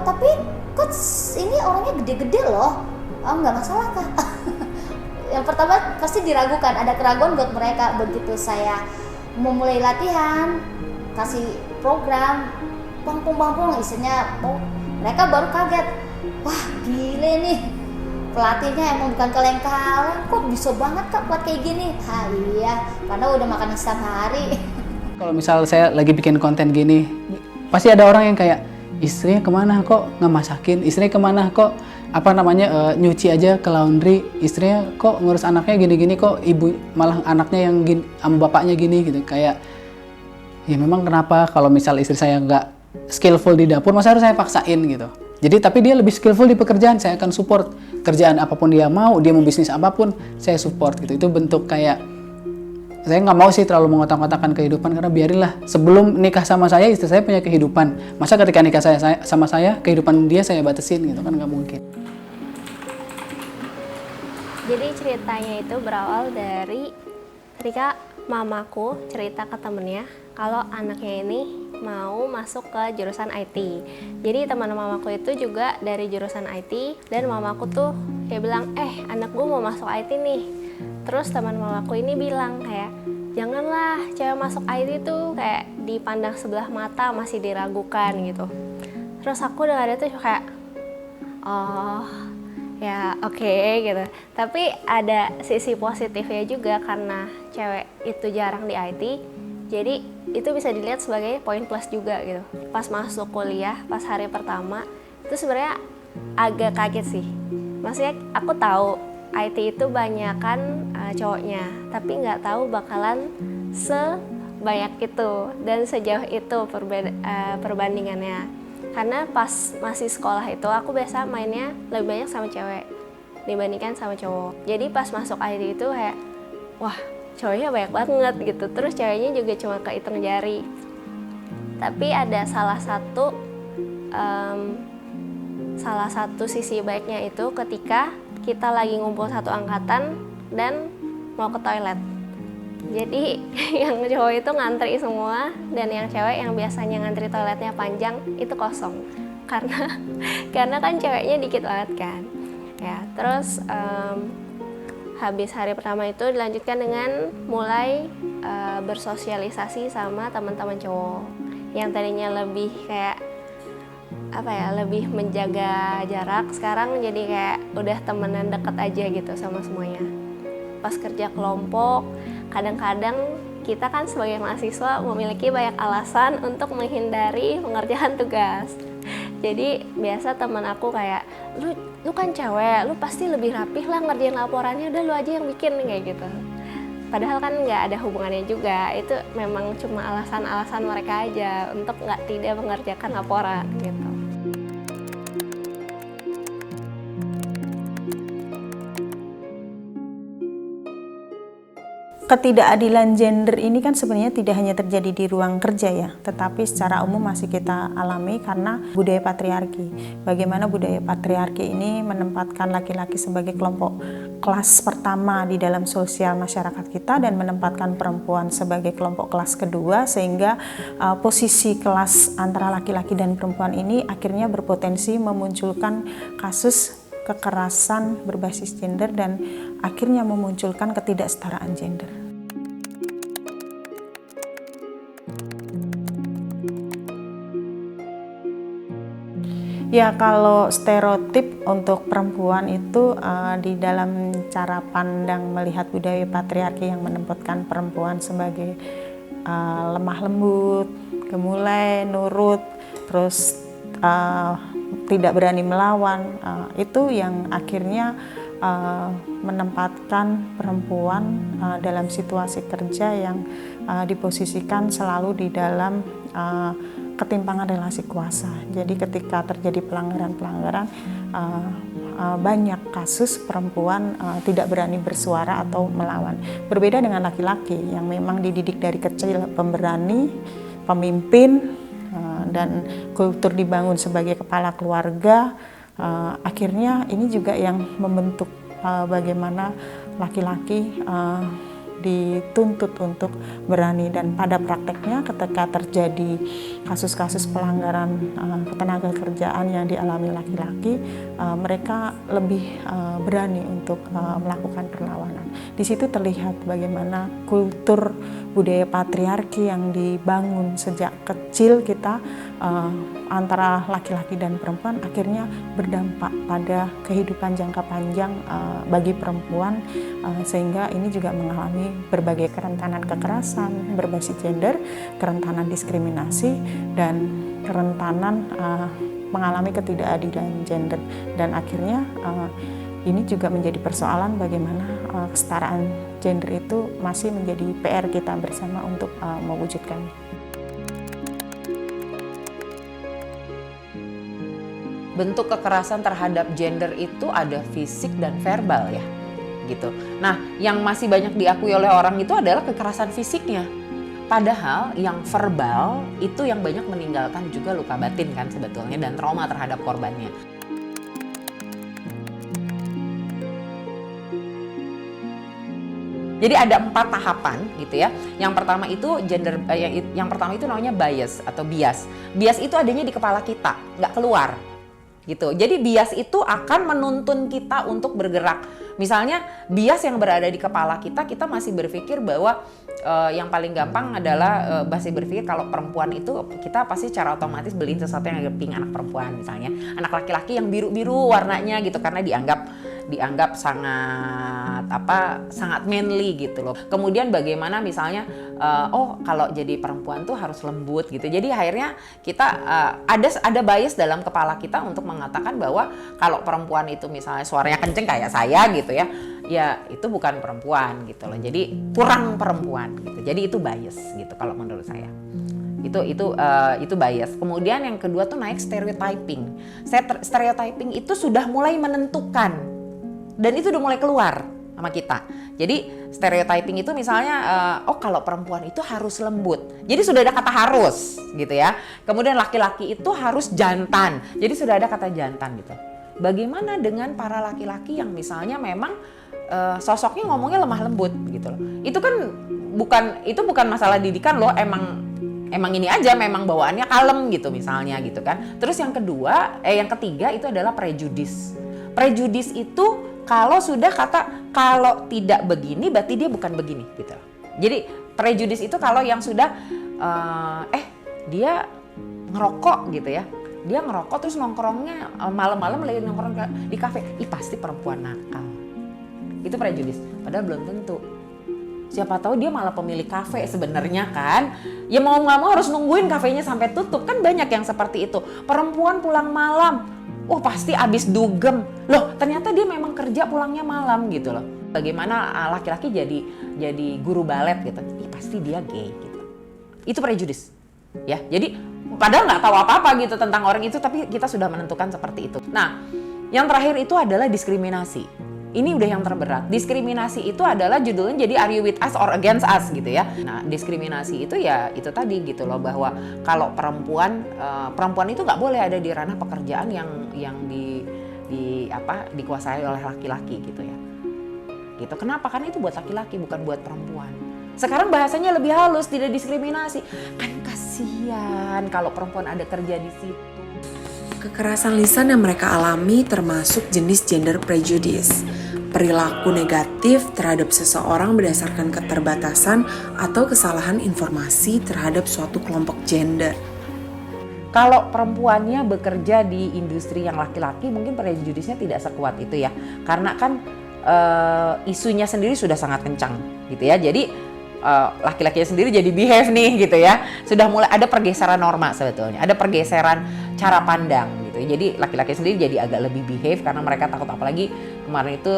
Tapi coach ini orangnya gede-gede loh. Oh nggak masalah kak. Yang pertama pasti diragukan, ada keraguan buat mereka. Begitu saya memulai latihan, kasih program, bang isinya, mereka baru kaget. Wah gile nih, pelatihnya emang bukan kaleng-kaleng, kok bisa banget kak buat kayak gini. Iya, karena udah makan setiap hari. Kalau misal saya lagi bikin konten gini, pasti ada orang yang kayak, istrinya kemana kok nggak masakin, istrinya kemana kok nyuci aja ke laundry, istrinya kok ngurus anaknya gini-gini, kok ibu malah anaknya yang gini, sama bapaknya gini gitu. Kayak ya memang kenapa kalau misal istri saya nggak skillful di dapur, masa harus saya paksain gitu. Jadi tapi dia lebih skillful di pekerjaan, saya akan support kerjaan apapun dia mau bisnis apapun saya support gitu. Itu bentuk kayak, saya nggak mau sih terlalu mengotak-otakan kehidupan, karena biarinlah sebelum nikah sama saya istri saya punya kehidupan, masa ketika nikah sama saya kehidupan dia saya batasin gitu kan, nggak mungkin. Jadi ceritanya itu berawal dari ketika mamaku cerita ke temennya kalau anaknya ini mau masuk ke jurusan IT. Jadi teman mamaku itu juga dari jurusan IT, dan mamaku tuh kayak bilang, anak gue mau masuk IT nih. Terus teman mamaku ini bilang kayak, janganlah cewek masuk IT tuh kayak dipandang sebelah mata, masih diragukan gitu. Terus aku dengar itu kayak, oh ya oke, gitu. Tapi ada sisi positifnya juga, karena cewek itu jarang di IT, jadi itu bisa dilihat sebagai poin plus juga gitu. Pas masuk kuliah, pas hari pertama itu sebenarnya agak kaget sih. Maksudnya aku tahu IT itu banyakan cowoknya, tapi nggak tahu bakalan sebanyak itu dan sejauh itu perbandingannya. Karena pas masih sekolah itu aku biasa mainnya lebih banyak sama cewek dibandingkan sama cowok. Jadi pas masuk IT itu kayak, wah cowoknya banyak banget gitu. Terus ceweknya juga cuma kehitung jari. Tapi ada salah satu sisi baiknya itu ketika kita lagi ngumpul satu angkatan dan mau ke toilet. Jadi yang cowok itu ngantri semua, dan yang cewek yang biasanya ngantri toiletnya panjang itu kosong. Karena kan ceweknya dikit banget kan. Ya, terus habis hari pertama itu dilanjutkan dengan mulai bersosialisasi sama teman-teman cowok yang tadinya lebih kayak lebih menjaga jarak, sekarang jadi kayak udah temenan deket aja gitu sama semuanya. Pas kerja kelompok, kadang-kadang kita kan sebagai mahasiswa memiliki banyak alasan untuk menghindari pengerjaan tugas. Jadi biasa teman aku kayak, lu kan cewek, lu pasti lebih rapih lah ngerjain laporannya, udah lu aja yang bikin, kayak gitu. Padahal kan nggak ada hubungannya juga, itu memang cuma alasan-alasan mereka aja untuk tidak mengerjakan laporan gitu. Ketidakadilan gender ini kan sebenarnya tidak hanya terjadi di ruang kerja ya, tetapi secara umum masih kita alami karena budaya patriarki. Bagaimana budaya patriarki ini menempatkan laki-laki sebagai kelompok kelas pertama di dalam sosial masyarakat kita dan menempatkan perempuan sebagai kelompok kelas kedua, sehingga posisi kelas antara laki-laki dan perempuan ini akhirnya berpotensi memunculkan kasus kekerasan berbasis gender dan akhirnya memunculkan ketidaksetaraan gender. Ya, kalau stereotip untuk perempuan itu di dalam cara pandang melihat budaya patriarki yang menempatkan perempuan sebagai lemah lembut, gemulai, nurut, terus tidak berani melawan, itu yang akhirnya menempatkan perempuan dalam situasi kerja yang diposisikan selalu di dalam ketimpangan relasi kuasa. Jadi ketika terjadi pelanggaran-pelanggaran, banyak kasus perempuan tidak berani bersuara atau melawan. Berbeda dengan laki-laki yang memang dididik dari kecil pemberani, pemimpin, dan kultur dibangun sebagai kepala keluarga. Akhirnya ini juga yang membentuk bagaimana laki-laki dituntut untuk berani, dan pada prakteknya ketika terjadi kasus-kasus pelanggaran ketenaga kerjaan yang dialami laki-laki, mereka lebih berani untuk melakukan perlawanan. Di situ terlihat bagaimana kultur budaya patriarki yang dibangun sejak kecil kita antara laki-laki dan perempuan akhirnya berdampak pada kehidupan jangka panjang bagi perempuan, sehingga ini juga mengalami berbagai kerentanan kekerasan berbasis gender, kerentanan diskriminasi, dan kerentanan mengalami ketidakadilan gender. Dan akhirnya ini juga menjadi persoalan bagaimana kesetaraan gender itu masih menjadi PR kita bersama untuk mewujudkan. Bentuk kekerasan terhadap gender itu ada fisik dan verbal ya, gitu. Nah, yang masih banyak diakui oleh orang itu adalah kekerasan fisiknya. Padahal yang verbal itu yang banyak meninggalkan juga luka batin kan sebetulnya, dan trauma terhadap korbannya. Jadi ada 4 tahapan gitu ya. Yang pertama itu yang pertama itu namanya bias atau bias. Bias itu adanya di kepala kita, nggak keluar. Gitu. Jadi bias itu akan menuntun kita untuk bergerak. Misalnya bias yang berada di kepala kita masih berpikir bahwa yang paling gampang adalah masih berpikir kalau perempuan itu kita pasti secara otomatis beliin sesuatu yang agak pink anak perempuan misalnya. Anak laki-laki yang biru-biru warnanya gitu karena dianggap sangat manly gitu loh. Kemudian bagaimana misalnya kalau jadi perempuan tuh harus lembut gitu. Jadi akhirnya kita ada bias dalam kepala kita untuk mengatakan bahwa kalau perempuan itu misalnya suaranya kenceng kayak saya gitu ya itu bukan perempuan gitu loh. Jadi kurang perempuan gitu. Jadi itu bias gitu kalau menurut saya. Itu bias. Kemudian yang kedua tuh naik stereotyping. Stereotyping itu sudah mulai menentukan dan itu udah mulai keluar sama kita. Jadi stereotyping itu misalnya kalau perempuan itu harus lembut. Jadi sudah ada kata harus gitu ya. Kemudian laki-laki itu harus jantan. Jadi sudah ada kata jantan gitu. Bagaimana dengan para laki-laki yang misalnya memang sosoknya ngomongnya lemah lembut gitu loh. Itu bukan masalah didikan loh, emang ini aja memang bawaannya kalem gitu misalnya gitu kan. Terus yang ketiga itu adalah prejudis. Prejudis itu kalau sudah kalau tidak begini berarti dia bukan begini gitu. Jadi prejudis itu kalau yang sudah dia ngerokok gitu ya. Dia ngerokok terus nongkrongnya malam-malam lagi nongkrong di kafe. Pasti perempuan nakal. Itu prejudis. Padahal belum tentu. Siapa tahu dia malah pemilik kafe sebenarnya kan. Ya mau nggak mau harus nungguin kafenya sampai tutup. Kan banyak yang seperti itu. Perempuan pulang malam. Pasti abis dugem. Loh ternyata dia memang kerja pulangnya malam gitu loh. Bagaimana laki-laki jadi guru balet gitu. Pasti dia gay gitu. Itu prejudis. Ya, jadi padahal nggak tahu apa-apa gitu tentang orang itu, tapi kita sudah menentukan seperti itu. Nah, yang terakhir itu adalah diskriminasi. Ini udah yang terberat. Diskriminasi itu adalah judulnya jadi are you with us or against us gitu ya. Nah, diskriminasi itu ya itu tadi gitu loh, bahwa kalau perempuan itu nggak boleh ada di ranah pekerjaan yang dikuasai oleh laki-laki gitu ya. Gitu. Kenapa? Karena itu buat laki-laki bukan buat perempuan. Sekarang bahasanya lebih halus, tidak diskriminasi. Kan kasihan kalau perempuan ada kerja di situ. Kekerasan lisan yang mereka alami termasuk jenis gender prejudice, perilaku negatif terhadap seseorang berdasarkan keterbatasan atau kesalahan informasi terhadap suatu kelompok gender. Kalau perempuannya bekerja di industri yang laki-laki mungkin prejudisnya tidak sekuat itu ya. Karena kan isunya sendiri sudah sangat kencang gitu ya. Jadi laki-lakinya sendiri jadi behave nih gitu ya. Sudah mulai ada pergeseran norma sebetulnya. Ada pergeseran cara pandang gitu. Jadi laki-laki sendiri jadi agak lebih behave karena mereka takut, apalagi kemarin itu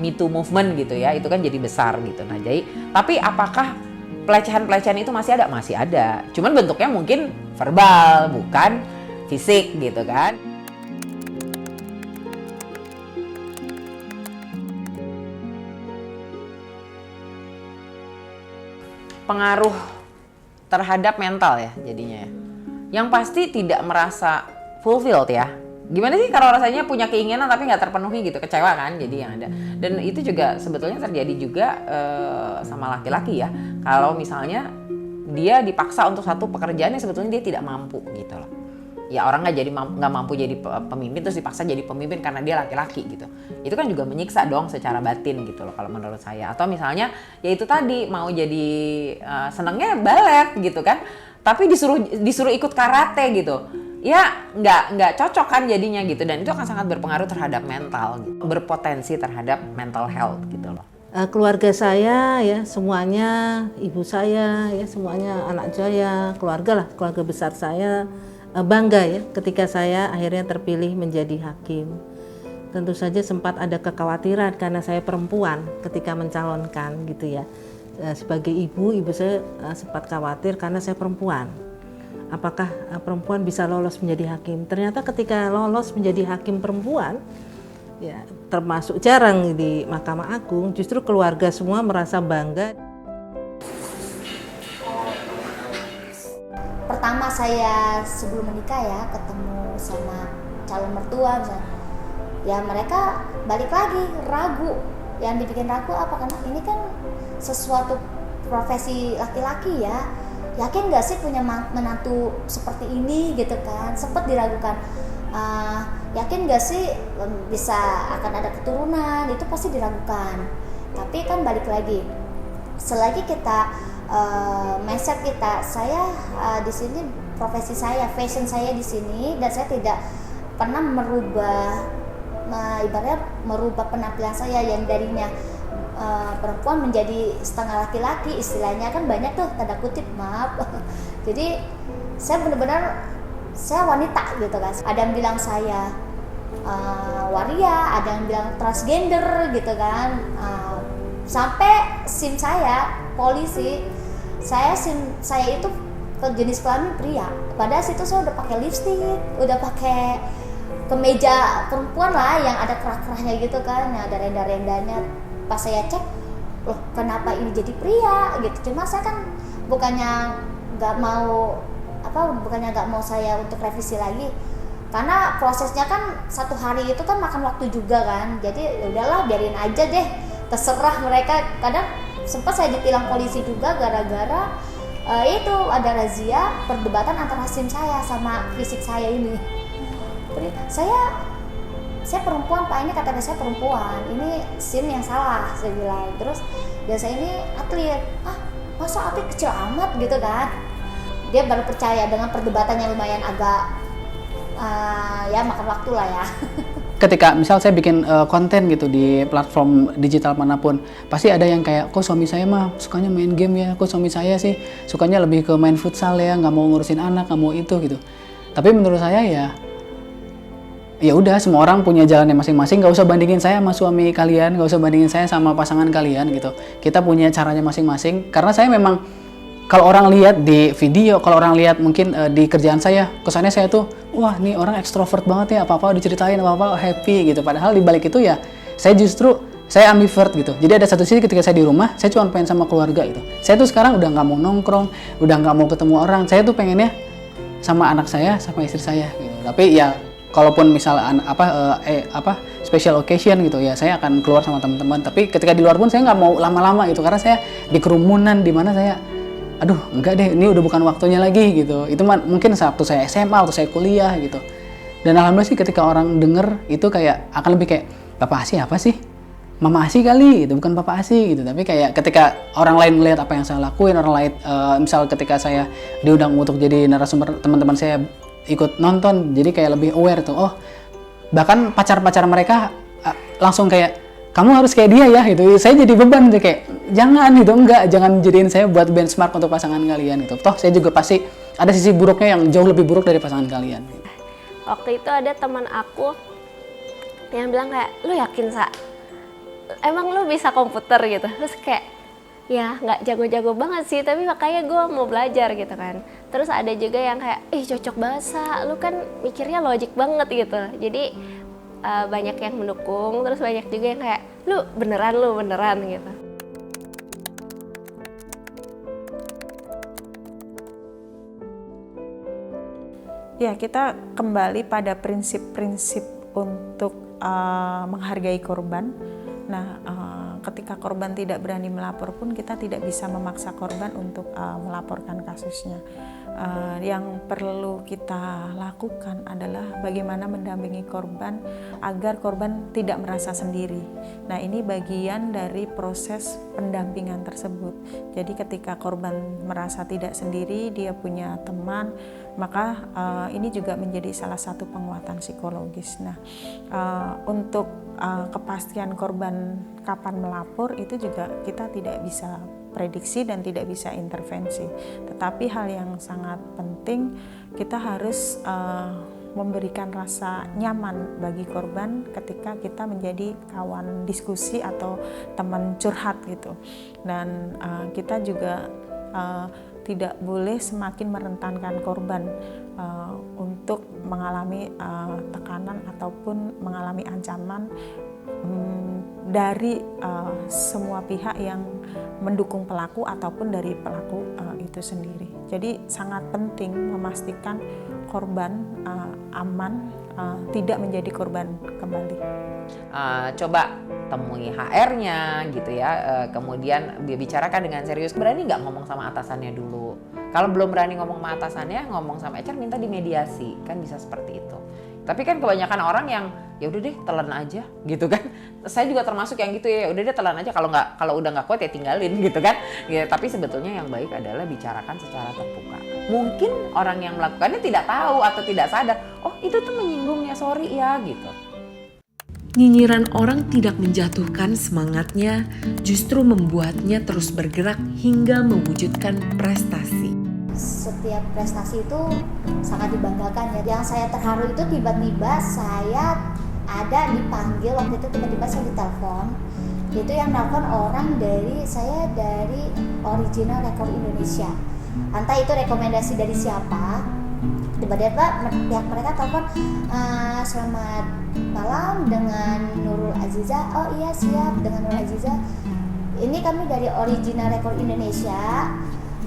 Me Too movement gitu ya. Itu kan jadi besar gitu. Nah, jadi tapi apakah pelecehan-pelecehan itu masih ada? Masih ada. Cuman bentuknya mungkin verbal, bukan fisik gitu kan. Pengaruh terhadap mental ya jadinya ya. Yang pasti tidak merasa fulfilled ya. Gimana sih kalau rasanya punya keinginan tapi nggak terpenuhi gitu, kecewa kan jadi yang ada. Dan itu juga sebetulnya terjadi juga sama laki-laki ya. Kalau misalnya dia dipaksa untuk satu pekerjaan yang sebetulnya dia tidak mampu gitu loh. Ya orang nggak mampu jadi pemimpin terus dipaksa jadi pemimpin karena dia laki-laki gitu. Itu kan juga menyiksa dong secara batin gitu loh kalau menurut saya. Atau misalnya ya itu tadi mau jadi senengnya balet gitu kan, tapi disuruh ikut karate gitu. Ya nggak cocok kan jadinya gitu, dan itu akan sangat berpengaruh terhadap mental gitu. Berpotensi terhadap mental health gitu loh. Keluarga saya ya semuanya, ibu saya ya semuanya, anak saya, keluarga besar saya bangga ya ketika saya akhirnya terpilih menjadi hakim. Tentu saja sempat ada kekhawatiran karena saya perempuan ketika mencalonkan gitu ya. Sebagai ibu saya sempat khawatir karena saya perempuan. Apakah perempuan bisa lolos menjadi hakim? Ternyata ketika lolos menjadi hakim perempuan, ya termasuk jarang di Mahkamah Agung, justru keluarga semua merasa bangga. Pertama saya sebelum menikah ya ketemu sama calon mertua misalnya, ya mereka balik lagi ragu. Yang dibikin ragu apa? Karena ini kan sesuatu profesi laki-laki ya. Yakin nggak sih punya menantu seperti ini gitu kan? Sempat diragukan. Yakin nggak sih bisa akan ada keturunan? Itu pasti diragukan. Tapi kan balik lagi, selagi kita mindset kita, saya di sini profesi saya, fashion saya di sini, dan saya tidak pernah ibaratnya merubah penampilan saya yang darinya perempuan menjadi setengah laki-laki, istilahnya kan banyak tuh tanda kutip, maaf. Jadi saya benar-benar saya wanita gitu kan. Ada yang bilang saya waria, ada yang bilang transgender gitu kan. Sampai SIM saya polisi, SIM saya itu jenis kelamin pria. Padahal situ saya udah pakai lipstick, udah pakai kemeja perempuan lah yang ada kerah-kerahnya gitu kan, yang ada renda-rendanya. Pas saya cek, loh kenapa ini jadi pria gitu. Cuma saya kan bukannya nggak mau saya untuk revisi lagi, karena prosesnya kan 1 hari itu kan makan waktu juga kan. Jadi ya udahlah biarin aja deh, terserah mereka. Kadang sempat saya ditilang polisi juga gara-gara itu ada razia perdebatan antara SIM saya sama fisik saya ini. Saya perempuan Pak, ini KTP saya perempuan, ini SIM yang salah, saya bilang. Terus dan saya ini atlet, masa atlet kecil amat gitu kan. Dia baru percaya dengan perdebatan yang lumayan agak ya makan waktu lah ya. Ketika misal saya bikin konten gitu di platform digital manapun, pasti ada yang kayak, kok suami saya mah sukanya main game ya, kok suami saya sih sukanya lebih ke main futsal ya, nggak mau ngurusin anak, nggak mau itu gitu. Tapi menurut saya ya udah, semua orang punya jalannya masing-masing, nggak usah bandingin saya sama suami kalian, nggak usah bandingin saya sama pasangan kalian gitu. Kita punya caranya masing-masing, karena saya memang kalau orang lihat di video, kalau orang lihat mungkin di kerjaan saya, kesannya saya tuh, wah nih orang ekstrovert banget ya, apa-apa diceritain, apa-apa happy gitu. Padahal di balik itu ya, saya ambivert gitu. Jadi ada satu sisi ketika saya di rumah, saya cuma pengen sama keluarga gitu. Saya tuh sekarang udah nggak mau nongkrong, udah nggak mau ketemu orang. Saya tuh pengennya sama anak saya, sama istri saya gitu. Tapi ya, kalaupun misal special occasion gitu ya, saya akan keluar sama teman-teman. Tapi ketika di luar pun saya nggak mau lama-lama gitu, karena saya di kerumunan di mana saya, aduh enggak deh, ini udah bukan waktunya lagi gitu. Itu mungkin waktu saya SMA, waktu saya kuliah gitu. Dan alhamdulillah sih ketika orang denger itu kayak akan lebih kayak, bapak siapa sih? Mama Asi kali gitu, bukan Papa Asi gitu. Tapi kayak ketika orang lain melihat apa yang saya lakuin, orang lain misal ketika saya diundang untuk jadi narasumber, teman-teman saya ikut nonton, jadi kayak lebih aware tuh. Oh, bahkan pacar-pacar mereka langsung kayak kamu harus kayak dia ya gitu. Saya jadi beban tuh kayak jangan gitu, jangan jadiin saya buat benchmark untuk pasangan kalian gitu. Toh saya juga pasti ada sisi buruknya yang jauh lebih buruk dari pasangan kalian. Waktu itu ada teman aku yang bilang kayak, lu yakin Sa? Emang lu bisa komputer gitu? Terus kayak, ya nggak jago-jago banget sih, tapi makanya gue mau belajar gitu kan. Terus ada juga yang kayak, cocok banget Sa, lu kan mikirnya logik banget gitu. Jadi banyak yang mendukung, terus banyak juga yang kayak, lu beneran gitu. Ya, kita kembali pada prinsip-prinsip untuk menghargai korban. Nah, ketika korban tidak berani melapor pun kita tidak bisa memaksa korban untuk melaporkan kasusnya. Yang perlu kita lakukan adalah bagaimana mendampingi korban agar korban tidak merasa sendiri. Nah, ini bagian dari proses pendampingan tersebut. Jadi ketika korban merasa tidak sendiri, dia punya teman, maka ini juga menjadi salah satu penguatan psikologis. Nah, untuk kepastian korban kapan melapor itu juga kita tidak bisa prediksi dan tidak bisa intervensi. Tetapi hal yang sangat penting, kita harus memberikan rasa nyaman bagi korban ketika kita menjadi kawan diskusi atau teman curhat gitu. Dan kita juga tidak boleh semakin merentankan korban untuk mengalami tekanan ataupun mengalami ancaman dari semua pihak yang mendukung pelaku ataupun dari pelaku itu sendiri. Jadi sangat penting memastikan korban aman, tidak menjadi korban kembali. Coba temui HR-nya gitu ya, kemudian bicarakan dengan serius. Berani nggak ngomong sama atasannya dulu? Kalau belum berani ngomong sama atasannya, ngomong sama HR, minta dimediasi, kan bisa seperti itu. Tapi kan kebanyakan orang yang ya udah deh telan aja gitu kan. Saya juga termasuk yang gitu ya udah deh telan aja, kalau udah nggak kuat ya tinggalin gitu kan. Ya, tapi sebetulnya yang baik adalah bicarakan secara terbuka. Mungkin orang yang melakukannya tidak tahu atau tidak sadar, oh itu tuh menyinggung ya, sorry ya gitu. Nyinyiran orang tidak menjatuhkan semangatnya, justru membuatnya terus bergerak hingga mewujudkan prestasi. Setiap prestasi itu sangat dibanggakan ya. Yang saya terharu itu tiba-tiba saya ada dipanggil, waktu itu tiba-tiba saya ditelepon. Itu yang nelfon orang dari Original Record Indonesia. Entah itu rekomendasi dari siapa. Tiba-tiba pihak mereka telepon, selamat malam dengan Nurul Aziza. Oh iya siap, dengan Nurul Aziza. Ini kami dari Original Record Indonesia,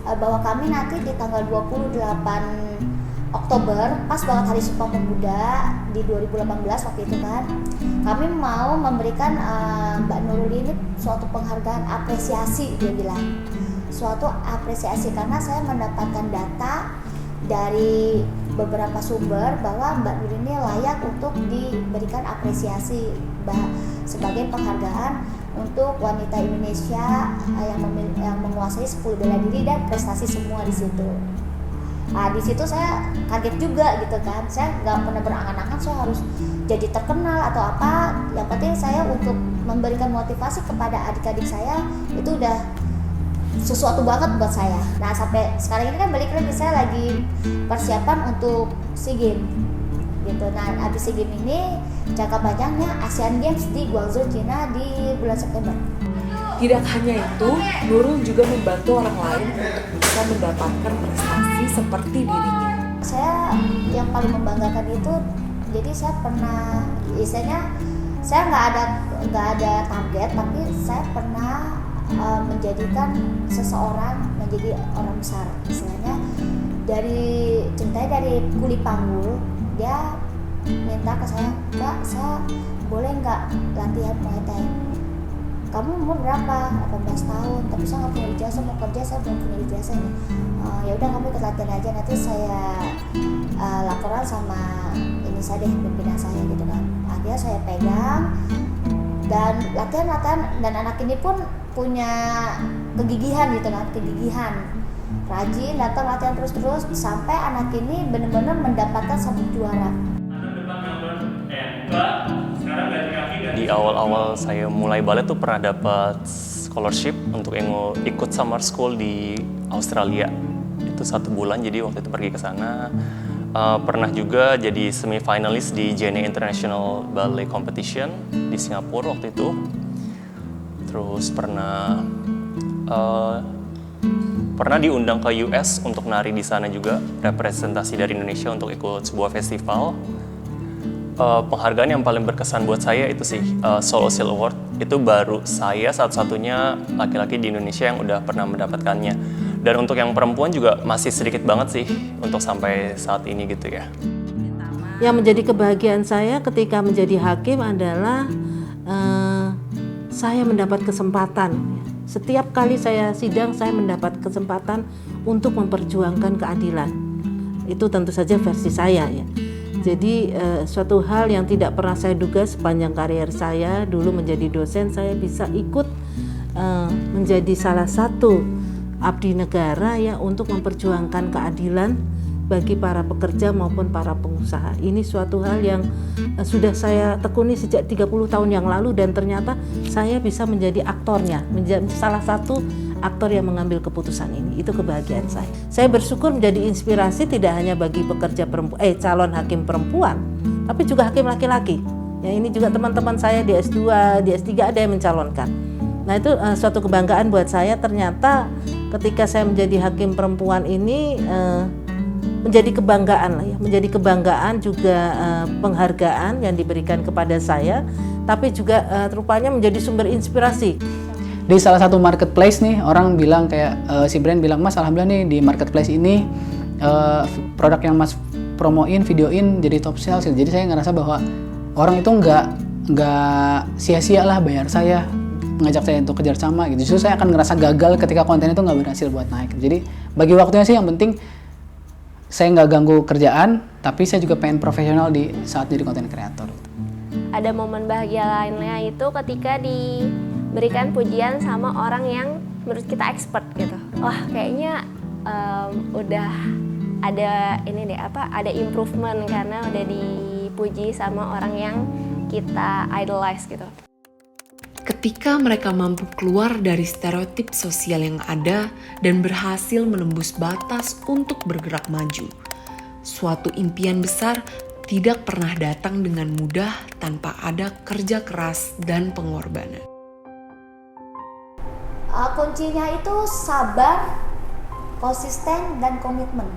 bahwa kami nanti di tanggal 28 Oktober, pas banget Hari Sumpah Pemuda di 2018 waktu itu kan, kami mau memberikan Mbak Nurul ini suatu penghargaan apresiasi, dia bilang. Suatu apresiasi karena saya mendapatkan data dari beberapa sumber bahwa Mbak Nurul ini layak untuk diberikan apresiasi sebagai penghargaan untuk wanita Indonesia yang menguasai 10 bela diri dan prestasi semua di situ. Nah, di situ saya kaget juga gitu kan. Saya nggak pernah berangan-angan saya harus jadi terkenal atau apa. Yang penting saya untuk memberikan motivasi kepada adik-adik saya itu udah sesuatu banget buat saya. Nah, sampai sekarang ini kan balik lagi saya lagi persiapan untuk SEA Games gitu. Nah, habis SEA Games ini jangka panjangnya Asian Games di Guangzhou, China di bulan September. Tidak hanya itu, Nurul juga membantu orang lain untuk bisa mendapatkan prestasi seperti dirinya. Saya yang paling membanggakan itu, jadi saya pernah, istilahnya saya nggak ada target, tapi saya pernah menjadikan seseorang menjadi orang besar. Istilahnya ceritanya dari kuli panggul, dia minta ke saya, Mbak, saya boleh nggak latihan Muay Thai? Kamu umur berapa? 18 tahun, tapi saya nggak punya ijazah, mau kerja saya belum punya ijazah nih. Ya udah kamu ikut latihan aja, nanti saya laporan sama ini saya deh, pimpinan saya gitu kan. Akhirnya saya pegang dan latihan dan anak ini pun punya kegigihan gitu kan, rajin datang latihan terus sampai anak ini benar-benar mendapatkan sabuk juara. Di awal-awal saya mulai balet tuh pernah dapat scholarship untuk ikut summer school di Australia. Itu 1 bulan, jadi waktu itu pergi ke sana. Pernah juga jadi semifinalis di JNE International Ballet Competition di Singapura waktu itu. Terus pernah diundang ke US untuk nari di sana juga, representasi dari Indonesia untuk ikut sebuah festival. Penghargaan yang paling berkesan buat saya itu sih Solo Seal Award. Itu baru saya satu-satunya laki-laki di Indonesia yang udah pernah mendapatkannya. Dan untuk yang perempuan juga masih sedikit banget sih untuk sampai saat ini gitu ya. Yang menjadi kebahagiaan saya ketika menjadi hakim adalah saya mendapat kesempatan. Setiap kali saya sidang, saya mendapat kesempatan untuk memperjuangkan keadilan. Itu tentu saja versi saya ya. Jadi suatu hal yang tidak pernah saya duga sepanjang karier saya, dulu menjadi dosen, saya bisa ikut menjadi salah satu abdi negara ya untuk memperjuangkan keadilan bagi para pekerja maupun para pengusaha. Ini suatu hal yang sudah saya tekuni sejak 30 tahun yang lalu dan ternyata saya bisa menjadi aktornya, menjadi salah satu aktor yang mengambil keputusan ini. Itu kebahagiaan saya. Saya bersyukur menjadi inspirasi tidak hanya bagi pekerja calon hakim perempuan, tapi juga hakim laki-laki. Ya, ini juga teman-teman saya di S2, di S3 ada yang mencalonkan. Nah, itu suatu kebanggaan buat saya. Ternyata ketika saya menjadi hakim perempuan ini menjadi kebanggaan lah ya, menjadi kebanggaan juga penghargaan yang diberikan kepada saya, tapi juga rupanya menjadi sumber inspirasi. Di salah satu marketplace nih, orang bilang kayak si brand bilang, Mas alhamdulillah nih di marketplace ini produk yang Mas promoin, videoin jadi top sales. Jadi saya ngerasa bahwa orang itu nggak sia-sia lah bayar saya, mengajak saya untuk kerjasama gitu. Justru saya akan ngerasa gagal ketika konten itu nggak berhasil buat naik. Jadi bagi waktunya sih yang penting saya nggak ganggu kerjaan, tapi saya juga pengen profesional di saat jadi konten kreator. Ada momen bahagia lainnya itu ketika diberikan pujian sama orang yang menurut kita expert gitu. Wah kayaknya udah ada ini deh ada improvement karena udah dipuji sama orang yang kita idolize gitu. Ketika mereka mampu keluar dari stereotip sosial yang ada dan berhasil menembus batas untuk bergerak maju, suatu impian besar tidak pernah datang dengan mudah tanpa ada kerja keras dan pengorbanan. Kuncinya itu sabar, konsisten, dan komitmen.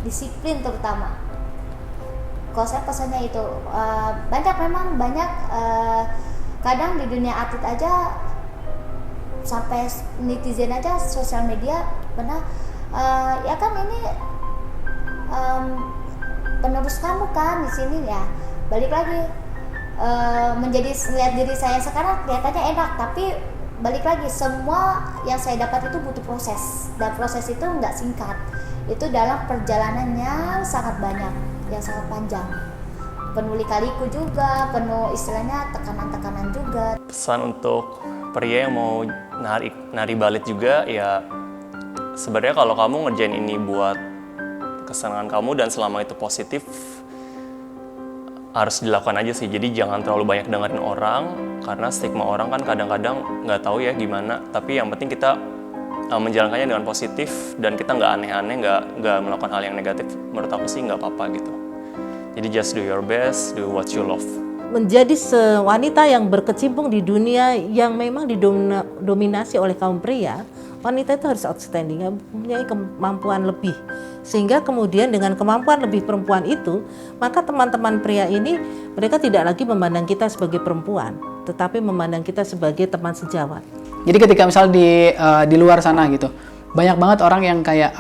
Disiplin terutama. Kalau saya pesannya itu banyak kadang di dunia atlet aja sampai netizen aja sosial media benar ya kan ini penerus kamu kan di sini ya, balik lagi menjadi lihat diri saya sekarang kelihatannya enak, tapi balik lagi semua yang saya dapat itu butuh proses, dan proses itu nggak singkat, itu dalam perjalanannya sangat banyak, yang sangat panjang, penuh lika-liku juga, penuh istilahnya tekanan-tekanan juga. Pesan untuk pria yang mau nari balet juga ya, sebenarnya kalau kamu ngerjain ini buat kesenangan kamu dan selama itu positif, harus dilakukan aja sih. Jadi jangan terlalu banyak dengerin orang, karena stigma orang kan kadang-kadang nggak tahu ya gimana, tapi yang penting kita menjalankannya dengan positif dan kita nggak aneh-aneh, nggak melakukan hal yang negatif. Menurut aku sih nggak apa-apa gitu. Jadi just do your best, do what you love. Menjadi wanita yang berkecimpung di dunia yang memang didominasi oleh kaum pria, wanita itu harus outstanding, mempunyai kemampuan lebih. Sehingga kemudian dengan kemampuan lebih perempuan itu, maka teman-teman pria ini mereka tidak lagi memandang kita sebagai perempuan, tetapi memandang kita sebagai teman sejawat. Jadi ketika misal di luar sana gitu, banyak banget orang yang kayak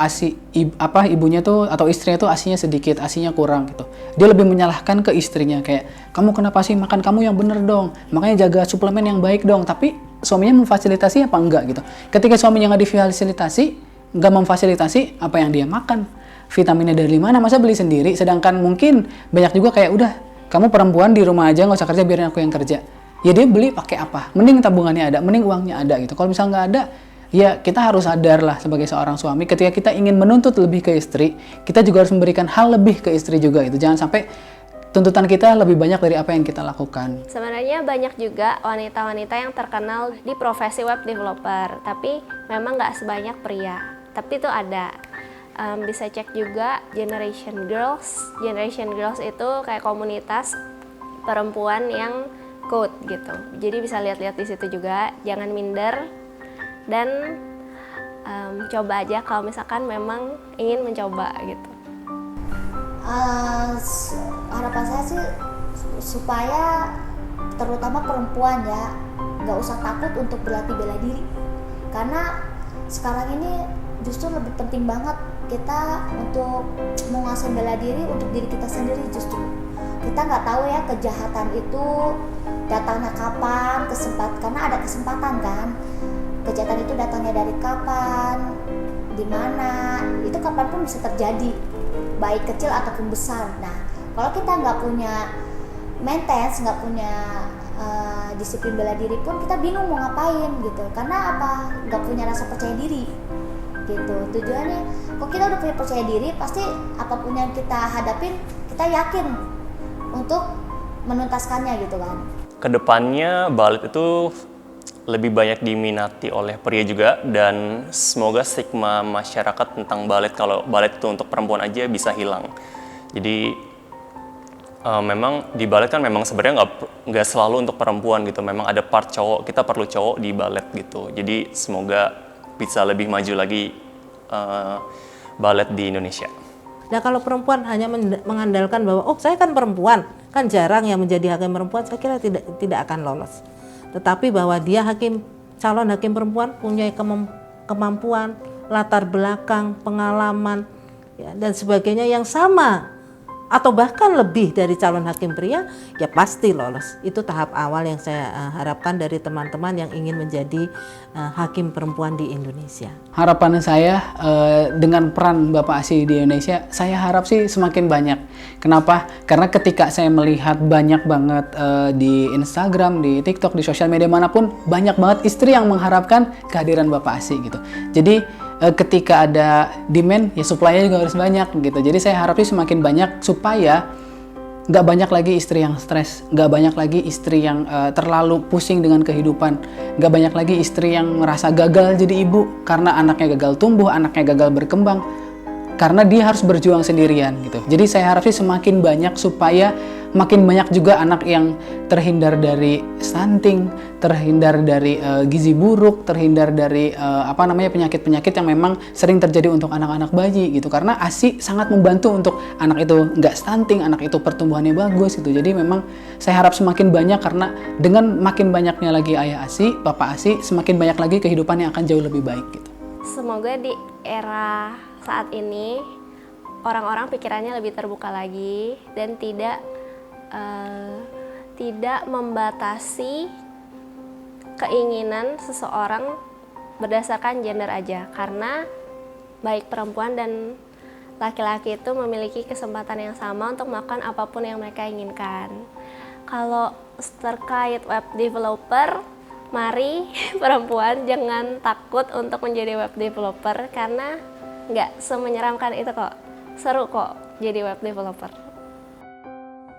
ibunya tuh atau istrinya tuh asinya sedikit, asinya kurang gitu. Dia lebih menyalahkan ke istrinya kayak, kamu kenapa sih makan kamu yang bener dong, makanya jaga suplemen yang baik dong. Tapi suaminya memfasilitasi apa enggak gitu. Ketika suaminya nggak difasilitasi, nggak memfasilitasi apa yang dia makan, vitaminnya dari mana, masa beli sendiri. Sedangkan mungkin banyak juga kayak, udah kamu perempuan di rumah aja nggak usah kerja, biarin aku yang kerja. ya dia beli pakai apa? Mending tabungannya ada, mending uangnya ada gitu. Kalau misalnya nggak ada, ya kita harus sadar lah sebagai seorang suami, ketika kita ingin menuntut lebih ke istri, kita juga harus memberikan hal lebih ke istri juga gitu. Jangan sampai tuntutan kita lebih banyak dari apa yang kita lakukan. Sebenarnya banyak juga wanita-wanita yang terkenal di profesi web developer, tapi memang nggak sebanyak pria. Tapi itu ada. Bisa cek juga Generation Girls. Generation Girls itu kayak komunitas perempuan yang code gitu. Jadi bisa lihat-lihat di situ juga. Jangan minder dan coba aja kalau misalkan memang ingin mencoba gitu. Harapan saya sih supaya terutama perempuan ya nggak usah takut untuk berlatih bela diri, karena sekarang ini justru lebih penting banget kita untuk menguasai bela diri untuk diri kita sendiri. Justru kita nggak tahu ya kejahatan itu datangnya kapan, karena ada kesempatan kan, kejahatan itu datangnya dari kapan, di mana, itu kapanpun bisa terjadi, baik kecil ataupun besar. Nah, kalau kita nggak punya maintenance, nggak punya disiplin bela diri pun kita bingung mau ngapain gitu. Karena apa? Nggak punya rasa percaya diri gitu. Tujuannya, kalau kita udah punya percaya diri, pasti apapun yang kita hadapin, kita yakin untuk menuntaskannya gitu kan. Kedepannya balet itu lebih banyak diminati oleh pria juga, dan semoga stigma masyarakat tentang balet, kalau balet itu untuk perempuan aja, bisa hilang. Jadi memang di balet kan memang sebenarnya nggak selalu untuk perempuan gitu, memang ada part cowok, kita perlu cowok di balet gitu. Jadi semoga bisa lebih maju lagi balet di Indonesia. Nah kalau perempuan hanya mengandalkan bahwa oh saya kan perempuan, kan jarang yang menjadi hakim perempuan, saya kira tidak akan lolos. Tetapi bahwa dia calon hakim perempuan punya kemampuan, latar belakang, pengalaman ya, dan sebagainya yang sama atau bahkan lebih dari calon hakim pria, ya pasti lolos. Itu tahap awal yang saya harapkan dari teman-teman yang ingin menjadi hakim perempuan di Indonesia. Harapan saya dengan peran Bapak Asih di Indonesia, saya harap sih semakin banyak. Kenapa? Karena ketika saya melihat banyak banget di Instagram, di TikTok, di sosial media manapun, banyak banget istri yang mengharapkan kehadiran Bapak Asih gitu. Jadi ketika ada demand, ya supply-nya juga harus banyak gitu. Jadi saya harap sih semakin banyak supaya nggak banyak lagi istri yang stres, nggak banyak lagi istri yang terlalu pusing dengan kehidupan, nggak banyak lagi istri yang merasa gagal jadi ibu karena anaknya gagal tumbuh, anaknya gagal berkembang, karena dia harus berjuang sendirian gitu. Jadi saya harap sih semakin banyak supaya makin banyak juga anak yang terhindar dari stunting, terhindar dari gizi buruk, terhindar dari penyakit-penyakit yang memang sering terjadi untuk anak-anak bayi gitu. Karena ASI sangat membantu untuk anak itu nggak stunting, anak itu pertumbuhannya bagus gitu. Jadi memang saya harap semakin banyak, karena dengan makin banyaknya lagi ayah ASI, bapak ASI, semakin banyak lagi kehidupan yang akan jauh lebih baik gitu. Semoga di era saat ini orang-orang pikirannya lebih terbuka lagi dan tidak membatasi keinginan seseorang berdasarkan gender aja, karena baik perempuan dan laki-laki itu memiliki kesempatan yang sama untuk melakukan apapun yang mereka inginkan. Kalau terkait web developer, mari perempuan jangan takut untuk menjadi web developer, karena nggak semenyeramkan itu kok, seru kok jadi web developer.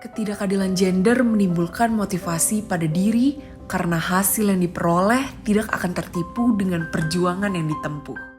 Ketidakadilan gender menimbulkan motivasi pada diri karena hasil yang diperoleh tidak akan tertipu dengan perjuangan yang ditempuh.